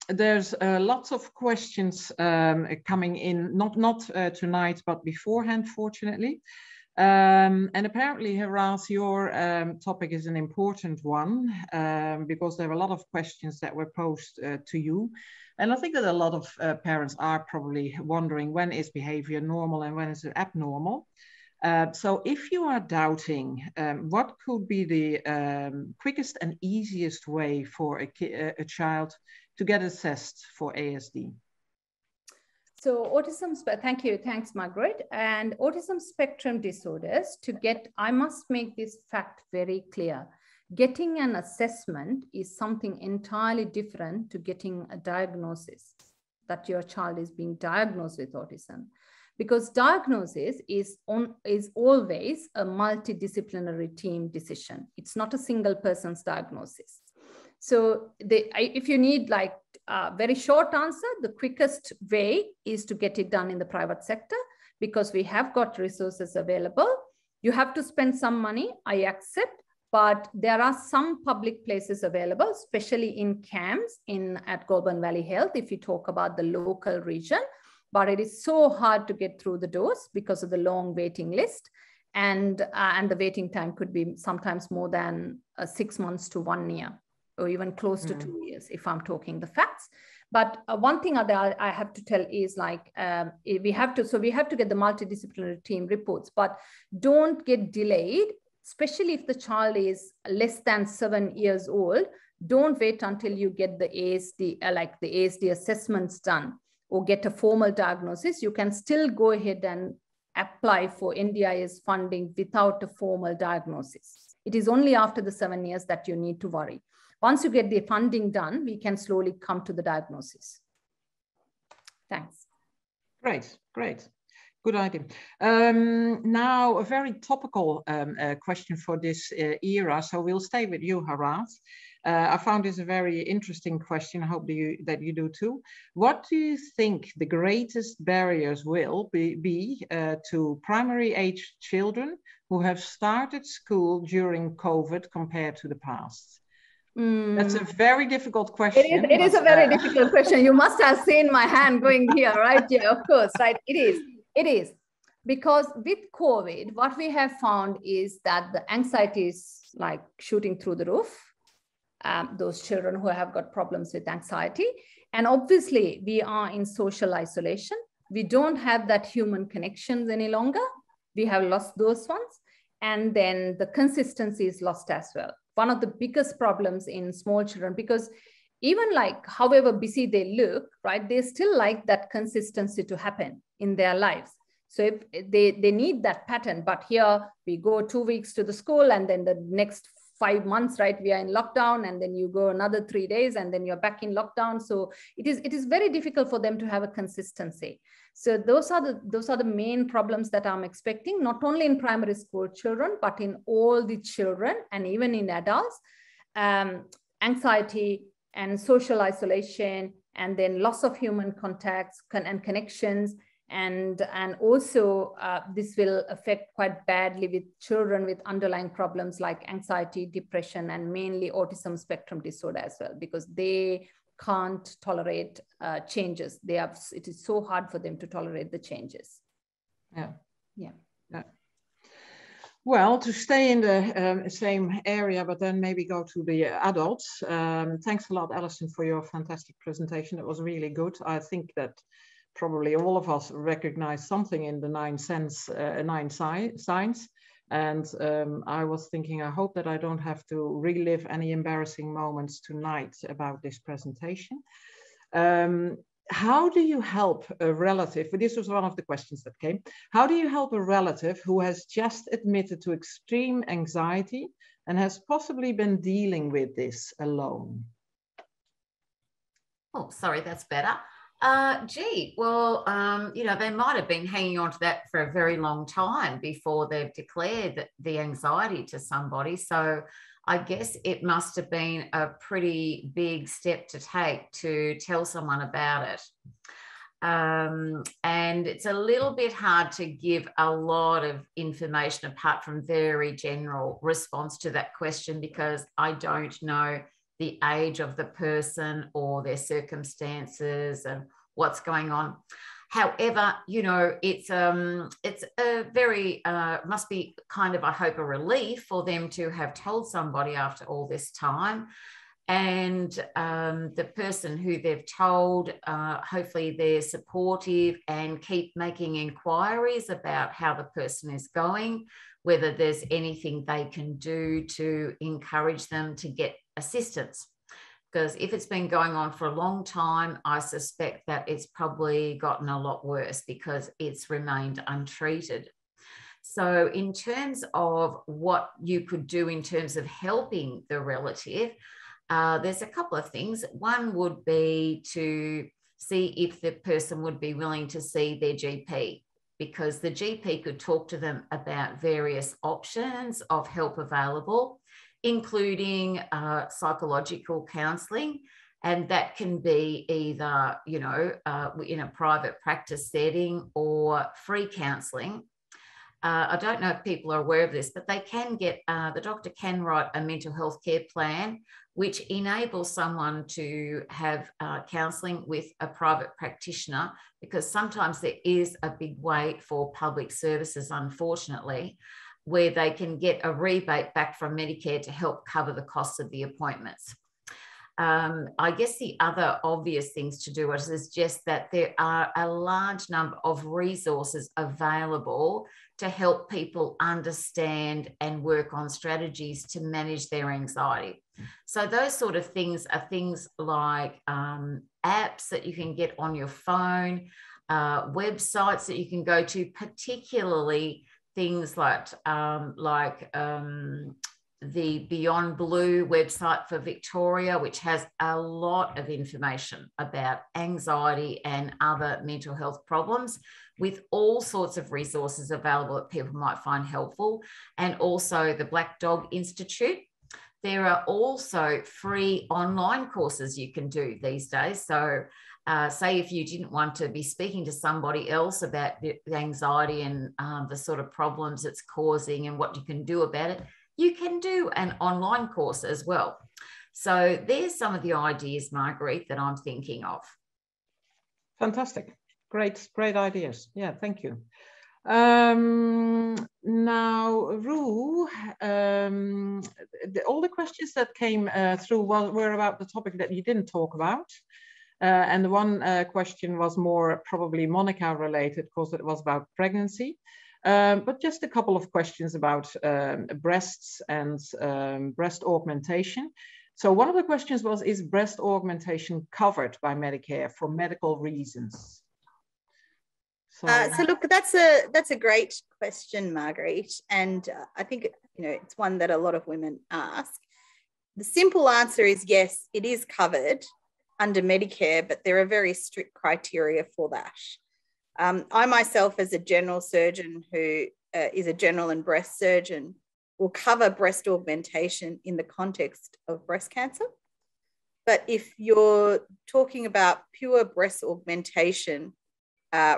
There's lots of questions coming in, not tonight, but beforehand, fortunately. And apparently, Herath, your topic is an important one because there are a lot of questions that were posed to you. And I think that a lot of parents are probably wondering when is behavior normal and when is it abnormal. So if you are doubting, what could be the quickest and easiest way for a child to get assessed for ASD? So autism, thanks Margreet. And autism spectrum disorders, I must make this fact very clear. Getting an assessment is something entirely different to getting a diagnosis that your child is being diagnosed with autism. Because diagnosis is always a multidisciplinary team decision. It's not a single person's diagnosis. So if you need like a very short answer, the quickest way is to get it done in the private sector because we have got resources available. You have to spend some money, I accept, but there are some public places available, especially in CAMS at Goulburn Valley Health, if you talk about the local region. But it is so hard to get through the doors because of the long waiting list. And the waiting time could be sometimes more than 6 months to 1 year, or even close to 2 years, if I'm talking the facts. But one thing that I have to tell is like, we have to get the multidisciplinary team reports, but don't get delayed, especially if the child is less than 7 years old. Don't wait until you get the ASD, like the ASD assessments done or get a formal diagnosis. You can still go ahead and apply for NDIS funding without a formal diagnosis. It is only after the 7 years that you need to worry. Once you get the funding done, we can slowly come to the diagnosis. Thanks. Great, great. Good idea. Now, a very topical question for this era. So we'll stay with you, Herath. I found this a very interesting question. I hope that you do too. What do you think the greatest barriers will be to primary age children who have started school during COVID compared to the past? That's a very difficult question. It is a very difficult question. You must have seen my hand going here, right? Yeah, of course, right? It is. Because with COVID, what we have found is that the anxiety is like shooting through the roof. Those children who have got problems with anxiety. And obviously we are in social isolation. We don't have that human connections any longer. We have lost those ones. And then the consistency is lost as well. One of the biggest problems in small children, because even like however busy they look, right, they still like that consistency to happen in their lives. So if they need that pattern, but here we go 2 weeks to the school and then the next 5 months, right, we are in lockdown, and then you go another 3 days and then you're back in lockdown. So it is very difficult for them to have a consistency. So those are the main problems that I'm expecting, not only in primary school children, but in all the children and even in adults. Anxiety and social isolation, and then loss of human contacts and connections. And also this will affect quite badly with children with underlying problems like anxiety, depression, and mainly autism spectrum disorder as well, because they can't tolerate changes. It is so hard for them to tolerate the changes. Yeah. Well, to stay in the same area, but then maybe go to the adults. Thanks a lot, Alison, for your fantastic presentation. It was really good. I think that probably all of us recognize something in the nine signs. And I was thinking, I hope that I don't have to relive any embarrassing moments tonight about this presentation. How do you help a relative? This was one of the questions that came. How do you help a relative who has just admitted to extreme anxiety and has possibly been dealing with this alone? Oh, sorry, that's better. Well, they might have been hanging on to that for a very long time before they've declared the anxiety to somebody. So I guess it must have been a pretty big step to take to tell someone about it. And it's a little bit hard to give a lot of information apart from very general response to that question, because I don't know the age of the person or their circumstances and what's going on. However, it's a very, must be kind of, I hope, a relief for them to have told somebody after all this time. And the person who they've told, hopefully they're supportive and keep making inquiries about how the person is going, whether there's anything they can do to encourage them to get assistance. Because if it's been going on for a long time, I suspect that it's probably gotten a lot worse because it's remained untreated. So in terms of what you could do in terms of helping the relative, there's a couple of things. One would be to see if the person would be willing to see their GP, because the GP could talk to them about various options of help available, including psychological counselling. And that can be either, in a private practice setting or free counselling. I don't know if people are aware of this, but they can get, the doctor can write a mental health care plan, which enables someone to have counselling with a private practitioner, because sometimes there is a big wait for public services, unfortunately, where they can get a rebate back from Medicare to help cover the costs of the appointments. I guess the other obvious things to do is just that there are a large number of resources available to help people understand and work on strategies to manage their anxiety. So those sort of things are things like apps that you can get on your phone, websites that you can go to, particularly things like the Beyond Blue website for Victoria, which has a lot of information about anxiety and other mental health problems, with all sorts of resources available that people might find helpful. And also the Black Dog Institute. There are also free online courses you can do these days. So say if you didn't want to be speaking to somebody else about the anxiety and the sort of problems it's causing and what you can do about it, you can do an online course as well. So there's some of the ideas, Margreet, that I'm thinking of. Fantastic. Great ideas. Yeah, thank you. Now, Ru, all the questions that came through were about the topic that you didn't talk about. And the one question was more probably Monika related, because it was about pregnancy. But just a couple of questions about breasts and breast augmentation. So one of the questions was, is breast augmentation covered by Medicare for medical reasons? So look, that's a great question, Margreet, and I think it's one that a lot of women ask. The simple answer is yes, it is covered under Medicare, but there are very strict criteria for that. I myself, as a general surgeon who is a general and breast surgeon, will cover breast augmentation in the context of breast cancer. But if you're talking about pure breast augmentation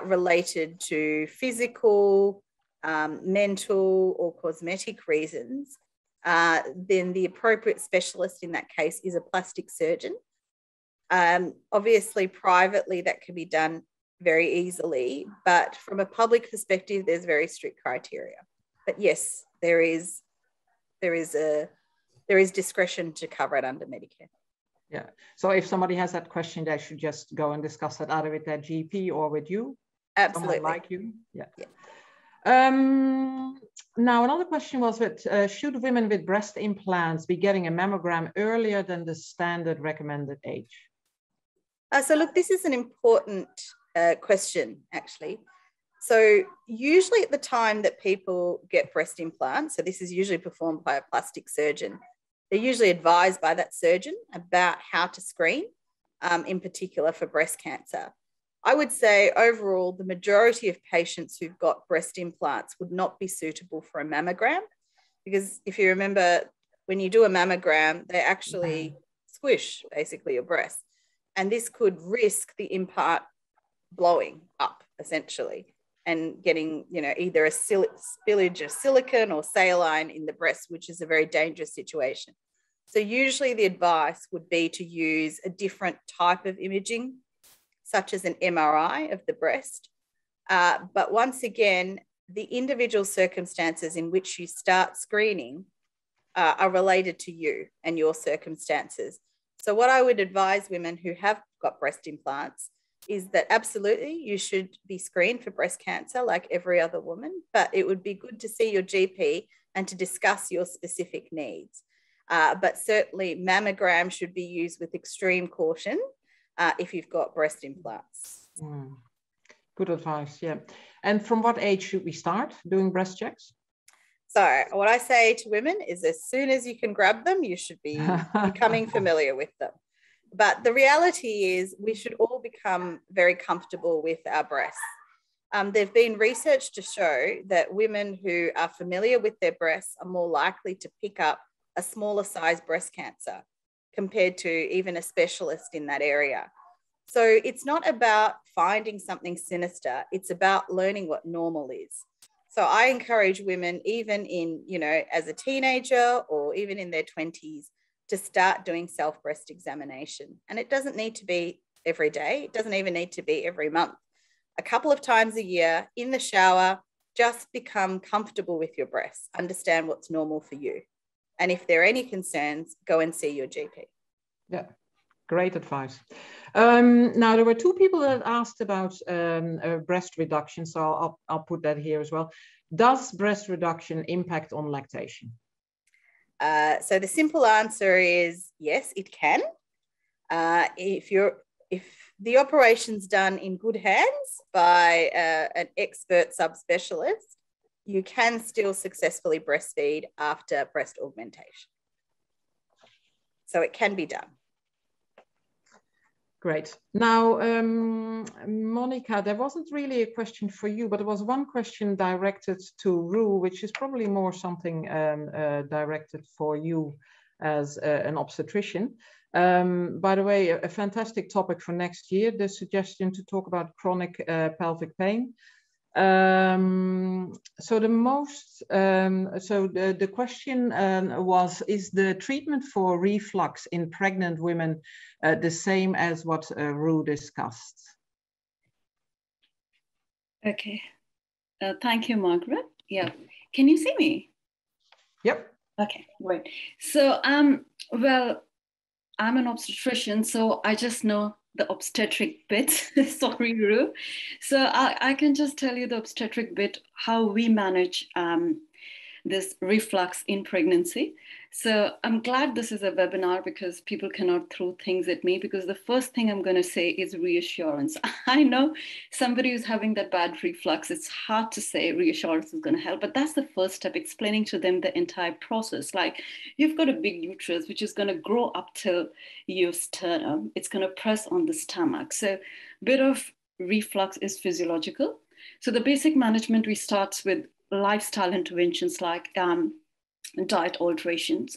related to physical, mental, or cosmetic reasons, then the appropriate specialist in that case is a plastic surgeon. Obviously, privately, that can be done very easily, but from a public perspective, there's very strict criteria. But yes, there is discretion to cover it under Medicare. Yeah. So if somebody has that question, they should just go and discuss it either with their GP or with you. Absolutely. Someone like you. Yeah. Yeah. Now, another question was that should women with breast implants be getting a mammogram earlier than the standard recommended age? So look, this is an important question, actually. So usually at the time that people get breast implants, so this is usually performed by a plastic surgeon, they're usually advised by that surgeon about how to screen, in particular for breast cancer. I would say overall, the majority of patients who've got breast implants would not be suitable for a mammogram, because if you remember, when you do a mammogram, they actually squish basically your breast. And this could risk the implant blowing up essentially and getting, either a spillage of silicone or saline in the breast, which is a very dangerous situation. So usually the advice would be to use a different type of imaging, such as an MRI of the breast. But once again, the individual circumstances in which you start screening are related to you and your circumstances. So what I would advise women who have got breast implants is that absolutely you should be screened for breast cancer like every other woman, but it would be good to see your GP and to discuss your specific needs. But certainly mammogram should be used with extreme caution if you've got breast implants. Good advice, yeah. And from what age should we start doing breast checks? So what I say to women is as soon as you can grab them, you should be becoming familiar with them. But the reality is we should all become very comfortable with our breasts. There've been research to show that women who are familiar with their breasts are more likely to pick up a smaller size breast cancer compared to even a specialist in that area. So it's not about finding something sinister. It's about learning what normal is. So I encourage women, even in, as a teenager or even in their 20s, to start doing self-breast examination. And it doesn't need to be every day. It doesn't even need to be every month. A couple of times a year in the shower, just become comfortable with your breasts. Understand what's normal for you. And if there are any concerns, go and see your GP. Yeah, great advice. Now, there were two people that asked about breast reduction, so I'll put that here as well. Does breast reduction impact on lactation? So the simple answer is yes, it can. If the operation's done in good hands by an expert subspecialist, you can still successfully breastfeed after breast augmentation. So it can be done. Great. Now, Monika, there wasn't really a question for you, but there was one question directed to Ru, which is probably more something directed for you as an obstetrician. By the way, a fantastic topic for next year, the suggestion to talk about chronic pelvic pain. So the question was, is the treatment for reflux in pregnant women the same as what Ru discussed? Okay. Thank you, Margaret. Yeah. Can you see me? Yep. Okay, great. So, well, I'm an obstetrician, so I just know the obstetric bit. Sorry, Ru. So I can just tell you the obstetric bit, how we manage this reflux in pregnancy. So I'm glad this is a webinar because people cannot throw things at me, because the first thing I'm going to say is reassurance. I know somebody who's having that bad reflux, it's hard to say reassurance is going to help, but that's the first step, explaining to them the entire process. Like, you've got a big uterus, which is going to grow up till your sternum. It's going to press on the stomach. So a bit of reflux is physiological. So the basic management, we start with lifestyle interventions like diet alterations,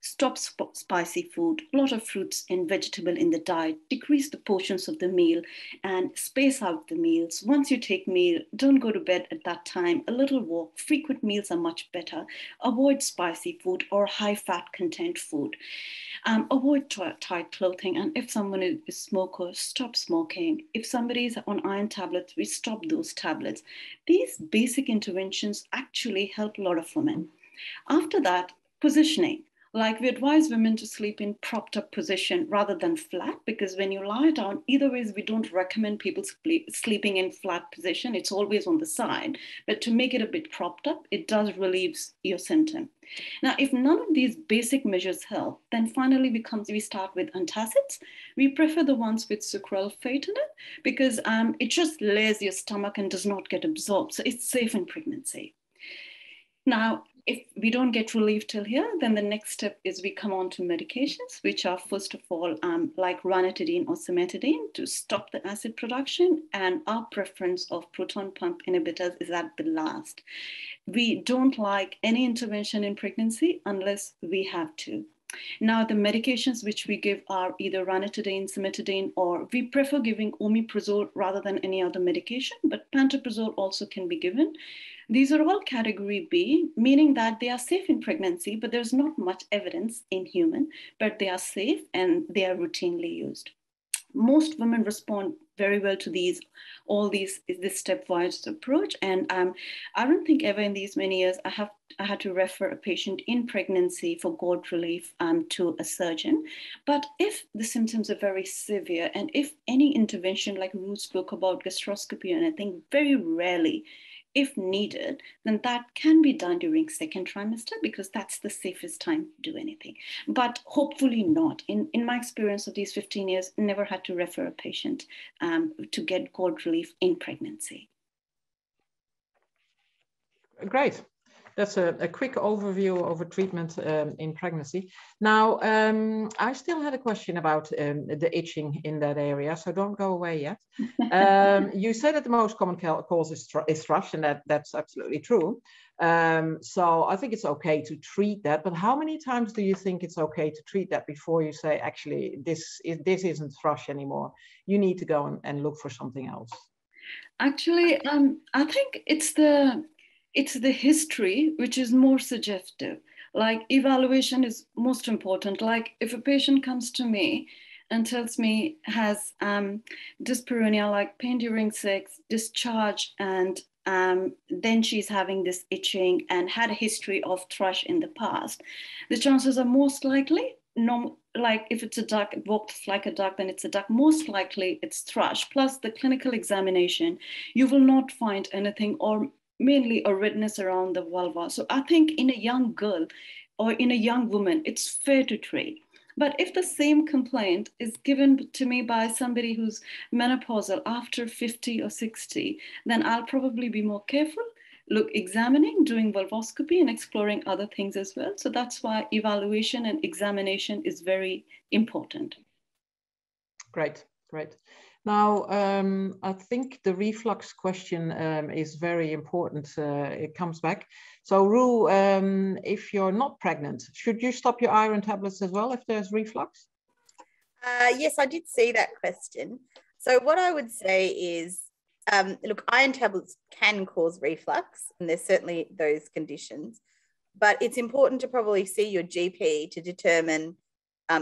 stop spicy food, a lot of fruits and vegetable in the diet, decrease the portions of the meal and space out the meals. Once you take meal, don't go to bed at that time, a little walk, frequent meals are much better. Avoid spicy food or high fat content food. Avoid tight clothing, and if someone is a smoker, stop smoking. If somebody is on iron tablets, we stop those tablets. These basic interventions actually help a lot of women. After that, positioning. Like, we advise women to sleep in propped up position rather than flat, because when you lie down, either ways, we don't recommend people sleeping in flat position. It's always on the side, but to make it a bit propped up, it does relieve your symptom. Now, if none of these basic measures help, then finally we start with antacids. We prefer the ones with sucralfate in it, because it just layers your stomach and does not get absorbed. So it's safe in pregnancy. Now, if we don't get relief till here, then the next step is we come on to medications, which are first of all like ranitidine or cimetidine to stop the acid production, and our preference of proton pump inhibitors is at the last. We don't like any intervention in pregnancy unless we have to. Now, the medications which we give are either ranitidine, cimetidine, or we prefer giving omeprazole rather than any other medication, but pantoprazole also can be given. These are all category B, meaning that they are safe in pregnancy, but there's not much evidence in human, but they are safe and they are routinely used. Most women respond very well to this stepwise approach. And I don't think ever in these many years I had to refer a patient in pregnancy for GORD relief to a surgeon. But if the symptoms are very severe, and if any intervention, like Ruth spoke about gastroscopy, and I think very rarely, if needed, then that can be done during second trimester, because that's the safest time to do anything. But hopefully not. In my experience of these 15 years, never had to refer a patient to get GORD relief in pregnancy. Great. That's a quick overview over treatment in pregnancy. Now, I still had a question about the itching in that area, so don't go away yet. You said that the most common cause is thrush, and that's absolutely true. So I think it's okay to treat that, but how many times do you think it's okay to treat that before you say, actually, this isn't thrush anymore? You need to go and look for something else. Actually, I think it's the history which is more suggestive. Like, evaluation is most important. Like, if a patient comes to me and tells me has dyspareunia, like pain during sex, discharge, and then she's having this itching and had a history of thrush in the past, the chances are most likely, like if it's a duck, it walks like a duck, then it's a duck. Most likely it's thrush. Plus the clinical examination, you will not find anything, or mainly a redness around the vulva. So I think in a young girl or in a young woman, it's fair to treat. But if the same complaint is given to me by somebody who's menopausal after 50 or 60, then I'll probably be more careful, examining, doing vulvoscopy and exploring other things as well. So that's why evaluation and examination is very important. Great, great. Now, I think the reflux question is very important. It comes back. So, Ru, if you're not pregnant, should you stop your iron tablets as well if there's reflux? Yes, I did see that question. So what I would say is, look, iron tablets can cause reflux, and there's certainly those conditions, but it's important to probably see your GP to determine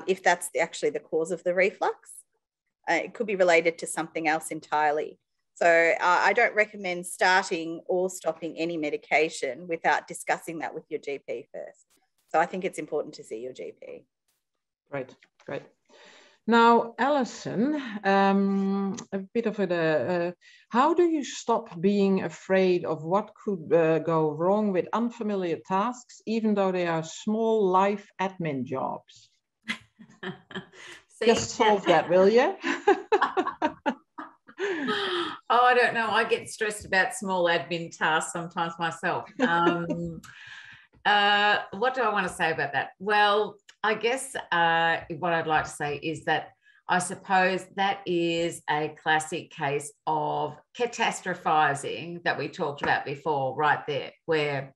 if that's actually the cause of the reflux. It could be related to something else entirely. So I don't recommend starting or stopping any medication without discussing that with your GP first. So I think it's important to see your GP. Great, great. Now, Alison, a bit of how do you stop being afraid of what could go wrong with unfamiliar tasks, even though they are small life admin jobs? Just solve that, will you? Oh, I don't know. I get stressed about small admin tasks sometimes myself. What do I want to say about that? Well, I guess what I'd like to say is that I suppose that is a classic case of catastrophizing that we talked about before, right there, where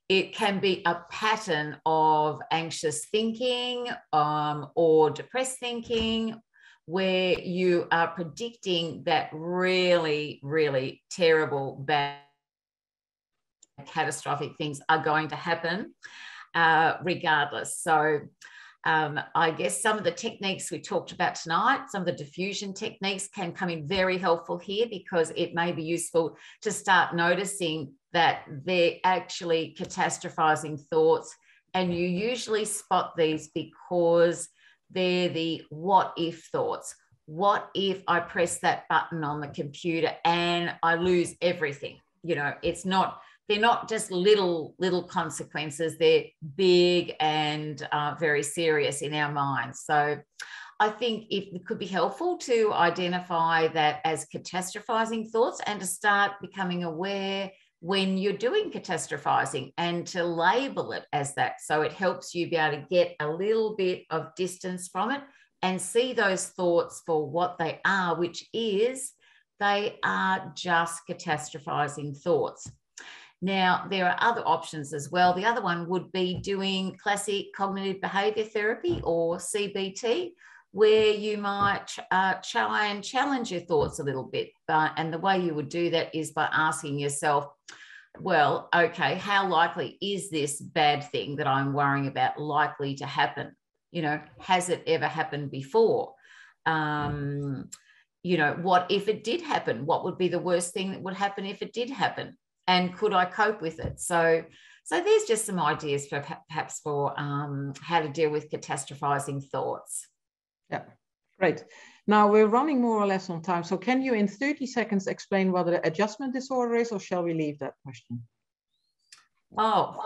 it can be a pattern of anxious thinking or depressed thinking, where you are predicting that really, really terrible, bad, catastrophic things are going to happen regardless. So I guess some of the techniques we talked about tonight, some of the diffusion techniques can come in very helpful here, because it may be useful to start noticing that they're actually catastrophizing thoughts. And you usually spot these because they're the what if thoughts. What if I press that button on the computer and I lose everything? You know, they're not just little consequences, they're big and very serious in our minds. So I think it could be helpful to identify that as catastrophizing thoughts and to start becoming aware when you're doing catastrophizing and to label it as that. So it helps you be able to get a little bit of distance from it and see those thoughts for what they are, which is they are just catastrophizing thoughts. Now, there are other options as well. The other one would be doing classic cognitive behavior therapy, or CBT, where you might try and challenge your thoughts a little bit. And the way you would do that is by asking yourself, well, okay, how likely is this bad thing that I'm worrying about likely to happen? You know, has it ever happened before? You know, what if it did happen? What would be the worst thing that would happen if it did happen? And could I cope with it? So there's just some ideas for perhaps for how to deal with catastrophizing thoughts. Yeah, great. Now we're running more or less on time. So can you in 30 seconds explain what an adjustment disorder is, or shall we leave that question? Oh,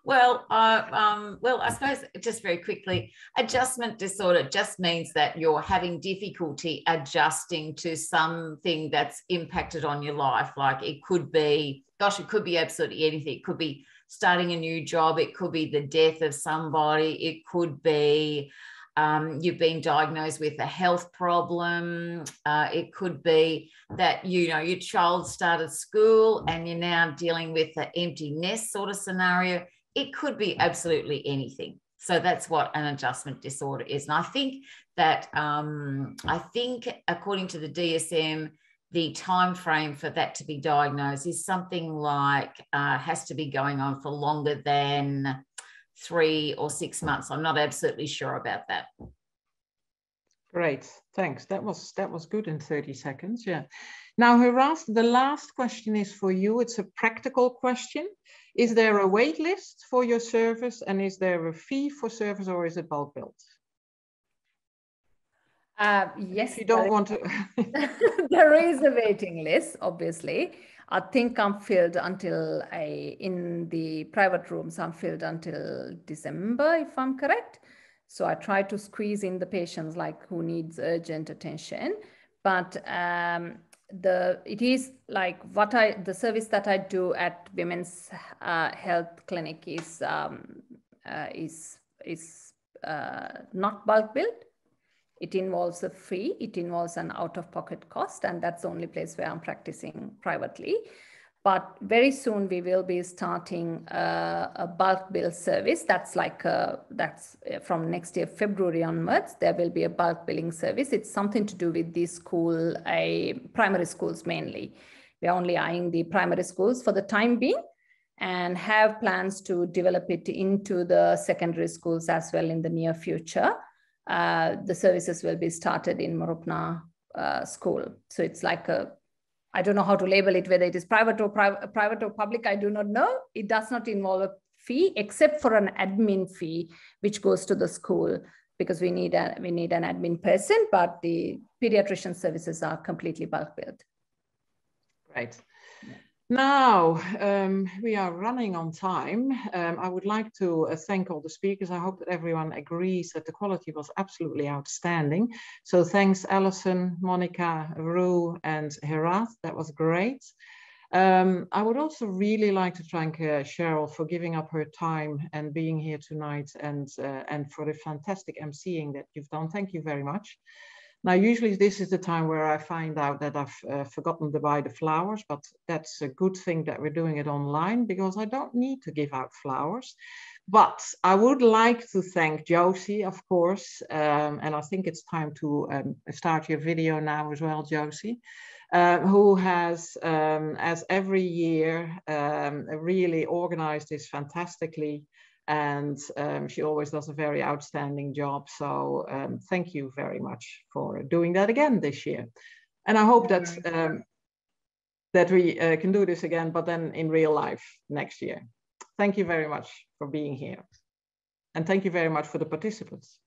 well, I suppose just very quickly, adjustment disorder just means that you're having difficulty adjusting to something that's impacted on your life. Like it could be, gosh, it could be absolutely anything. It could be starting a new job. It could be the death of somebody. It could be you've been diagnosed with a health problem. It could be that, you know, your child started school and you're now dealing with an empty nest sort of scenario. It could be absolutely anything. So that's what an adjustment disorder is. And I think that, according to the DSM, the time frame for that to be diagnosed is something like, has to be going on for longer than 3 or 6 months. I'm not absolutely sure about that. Great, thanks. That was good in 30 seconds. Yeah. Now, Herath, the last question is for you. It's a practical question. Is there a wait list for your service, and is there a fee for service, or is it bulk billed? Yes. If you don't want to. There is a waiting list, obviously. I think I'm filled until in the private rooms, I'm filled until December, if I'm correct. So I try to squeeze in the patients like who needs urgent attention. But it is like the service that I do at Women's Health Clinic is not bulk billed. It involves a fee, it involves an out-of-pocket cost, and that's the only place where I'm practicing privately. But very soon we will be starting a bulk bill service. That's from next year, February onwards, there will be a bulk billing service. It's something to do with the school, primary schools mainly. We're only eyeing the primary schools for the time being, and have plans to develop it into the secondary schools as well in the near future. The services will be started in Morupna school. So it's like I don't know how to label it, whether it is private or public, I do not know. It does not involve a fee except for an admin fee, which goes to the school because we need an admin person, but the pediatrician services are completely bulk billed. Right. Now, we are running on time. I would like to thank all the speakers. I hope that everyone agrees that the quality was absolutely outstanding. So thanks, Alison, Monika, Ru, and Herath. That was great. I would also really like to thank Cheryl for giving up her time and being here tonight, and for the fantastic emceeing that you've done. Thank you very much. Now, usually this is the time where I find out that I've forgotten to buy the flowers, but that's a good thing that we're doing it online because I don't need to give out flowers. But I would like to thank Josie, of course, and I think it's time to start your video now as well, Josie, who has, as every year, really organized this fantastically. And she always does a very outstanding job. So thank you very much for doing that again this year. And I hope that, that we can do this again, but then in real life next year. Thank you very much for being here. And thank you very much for the participants.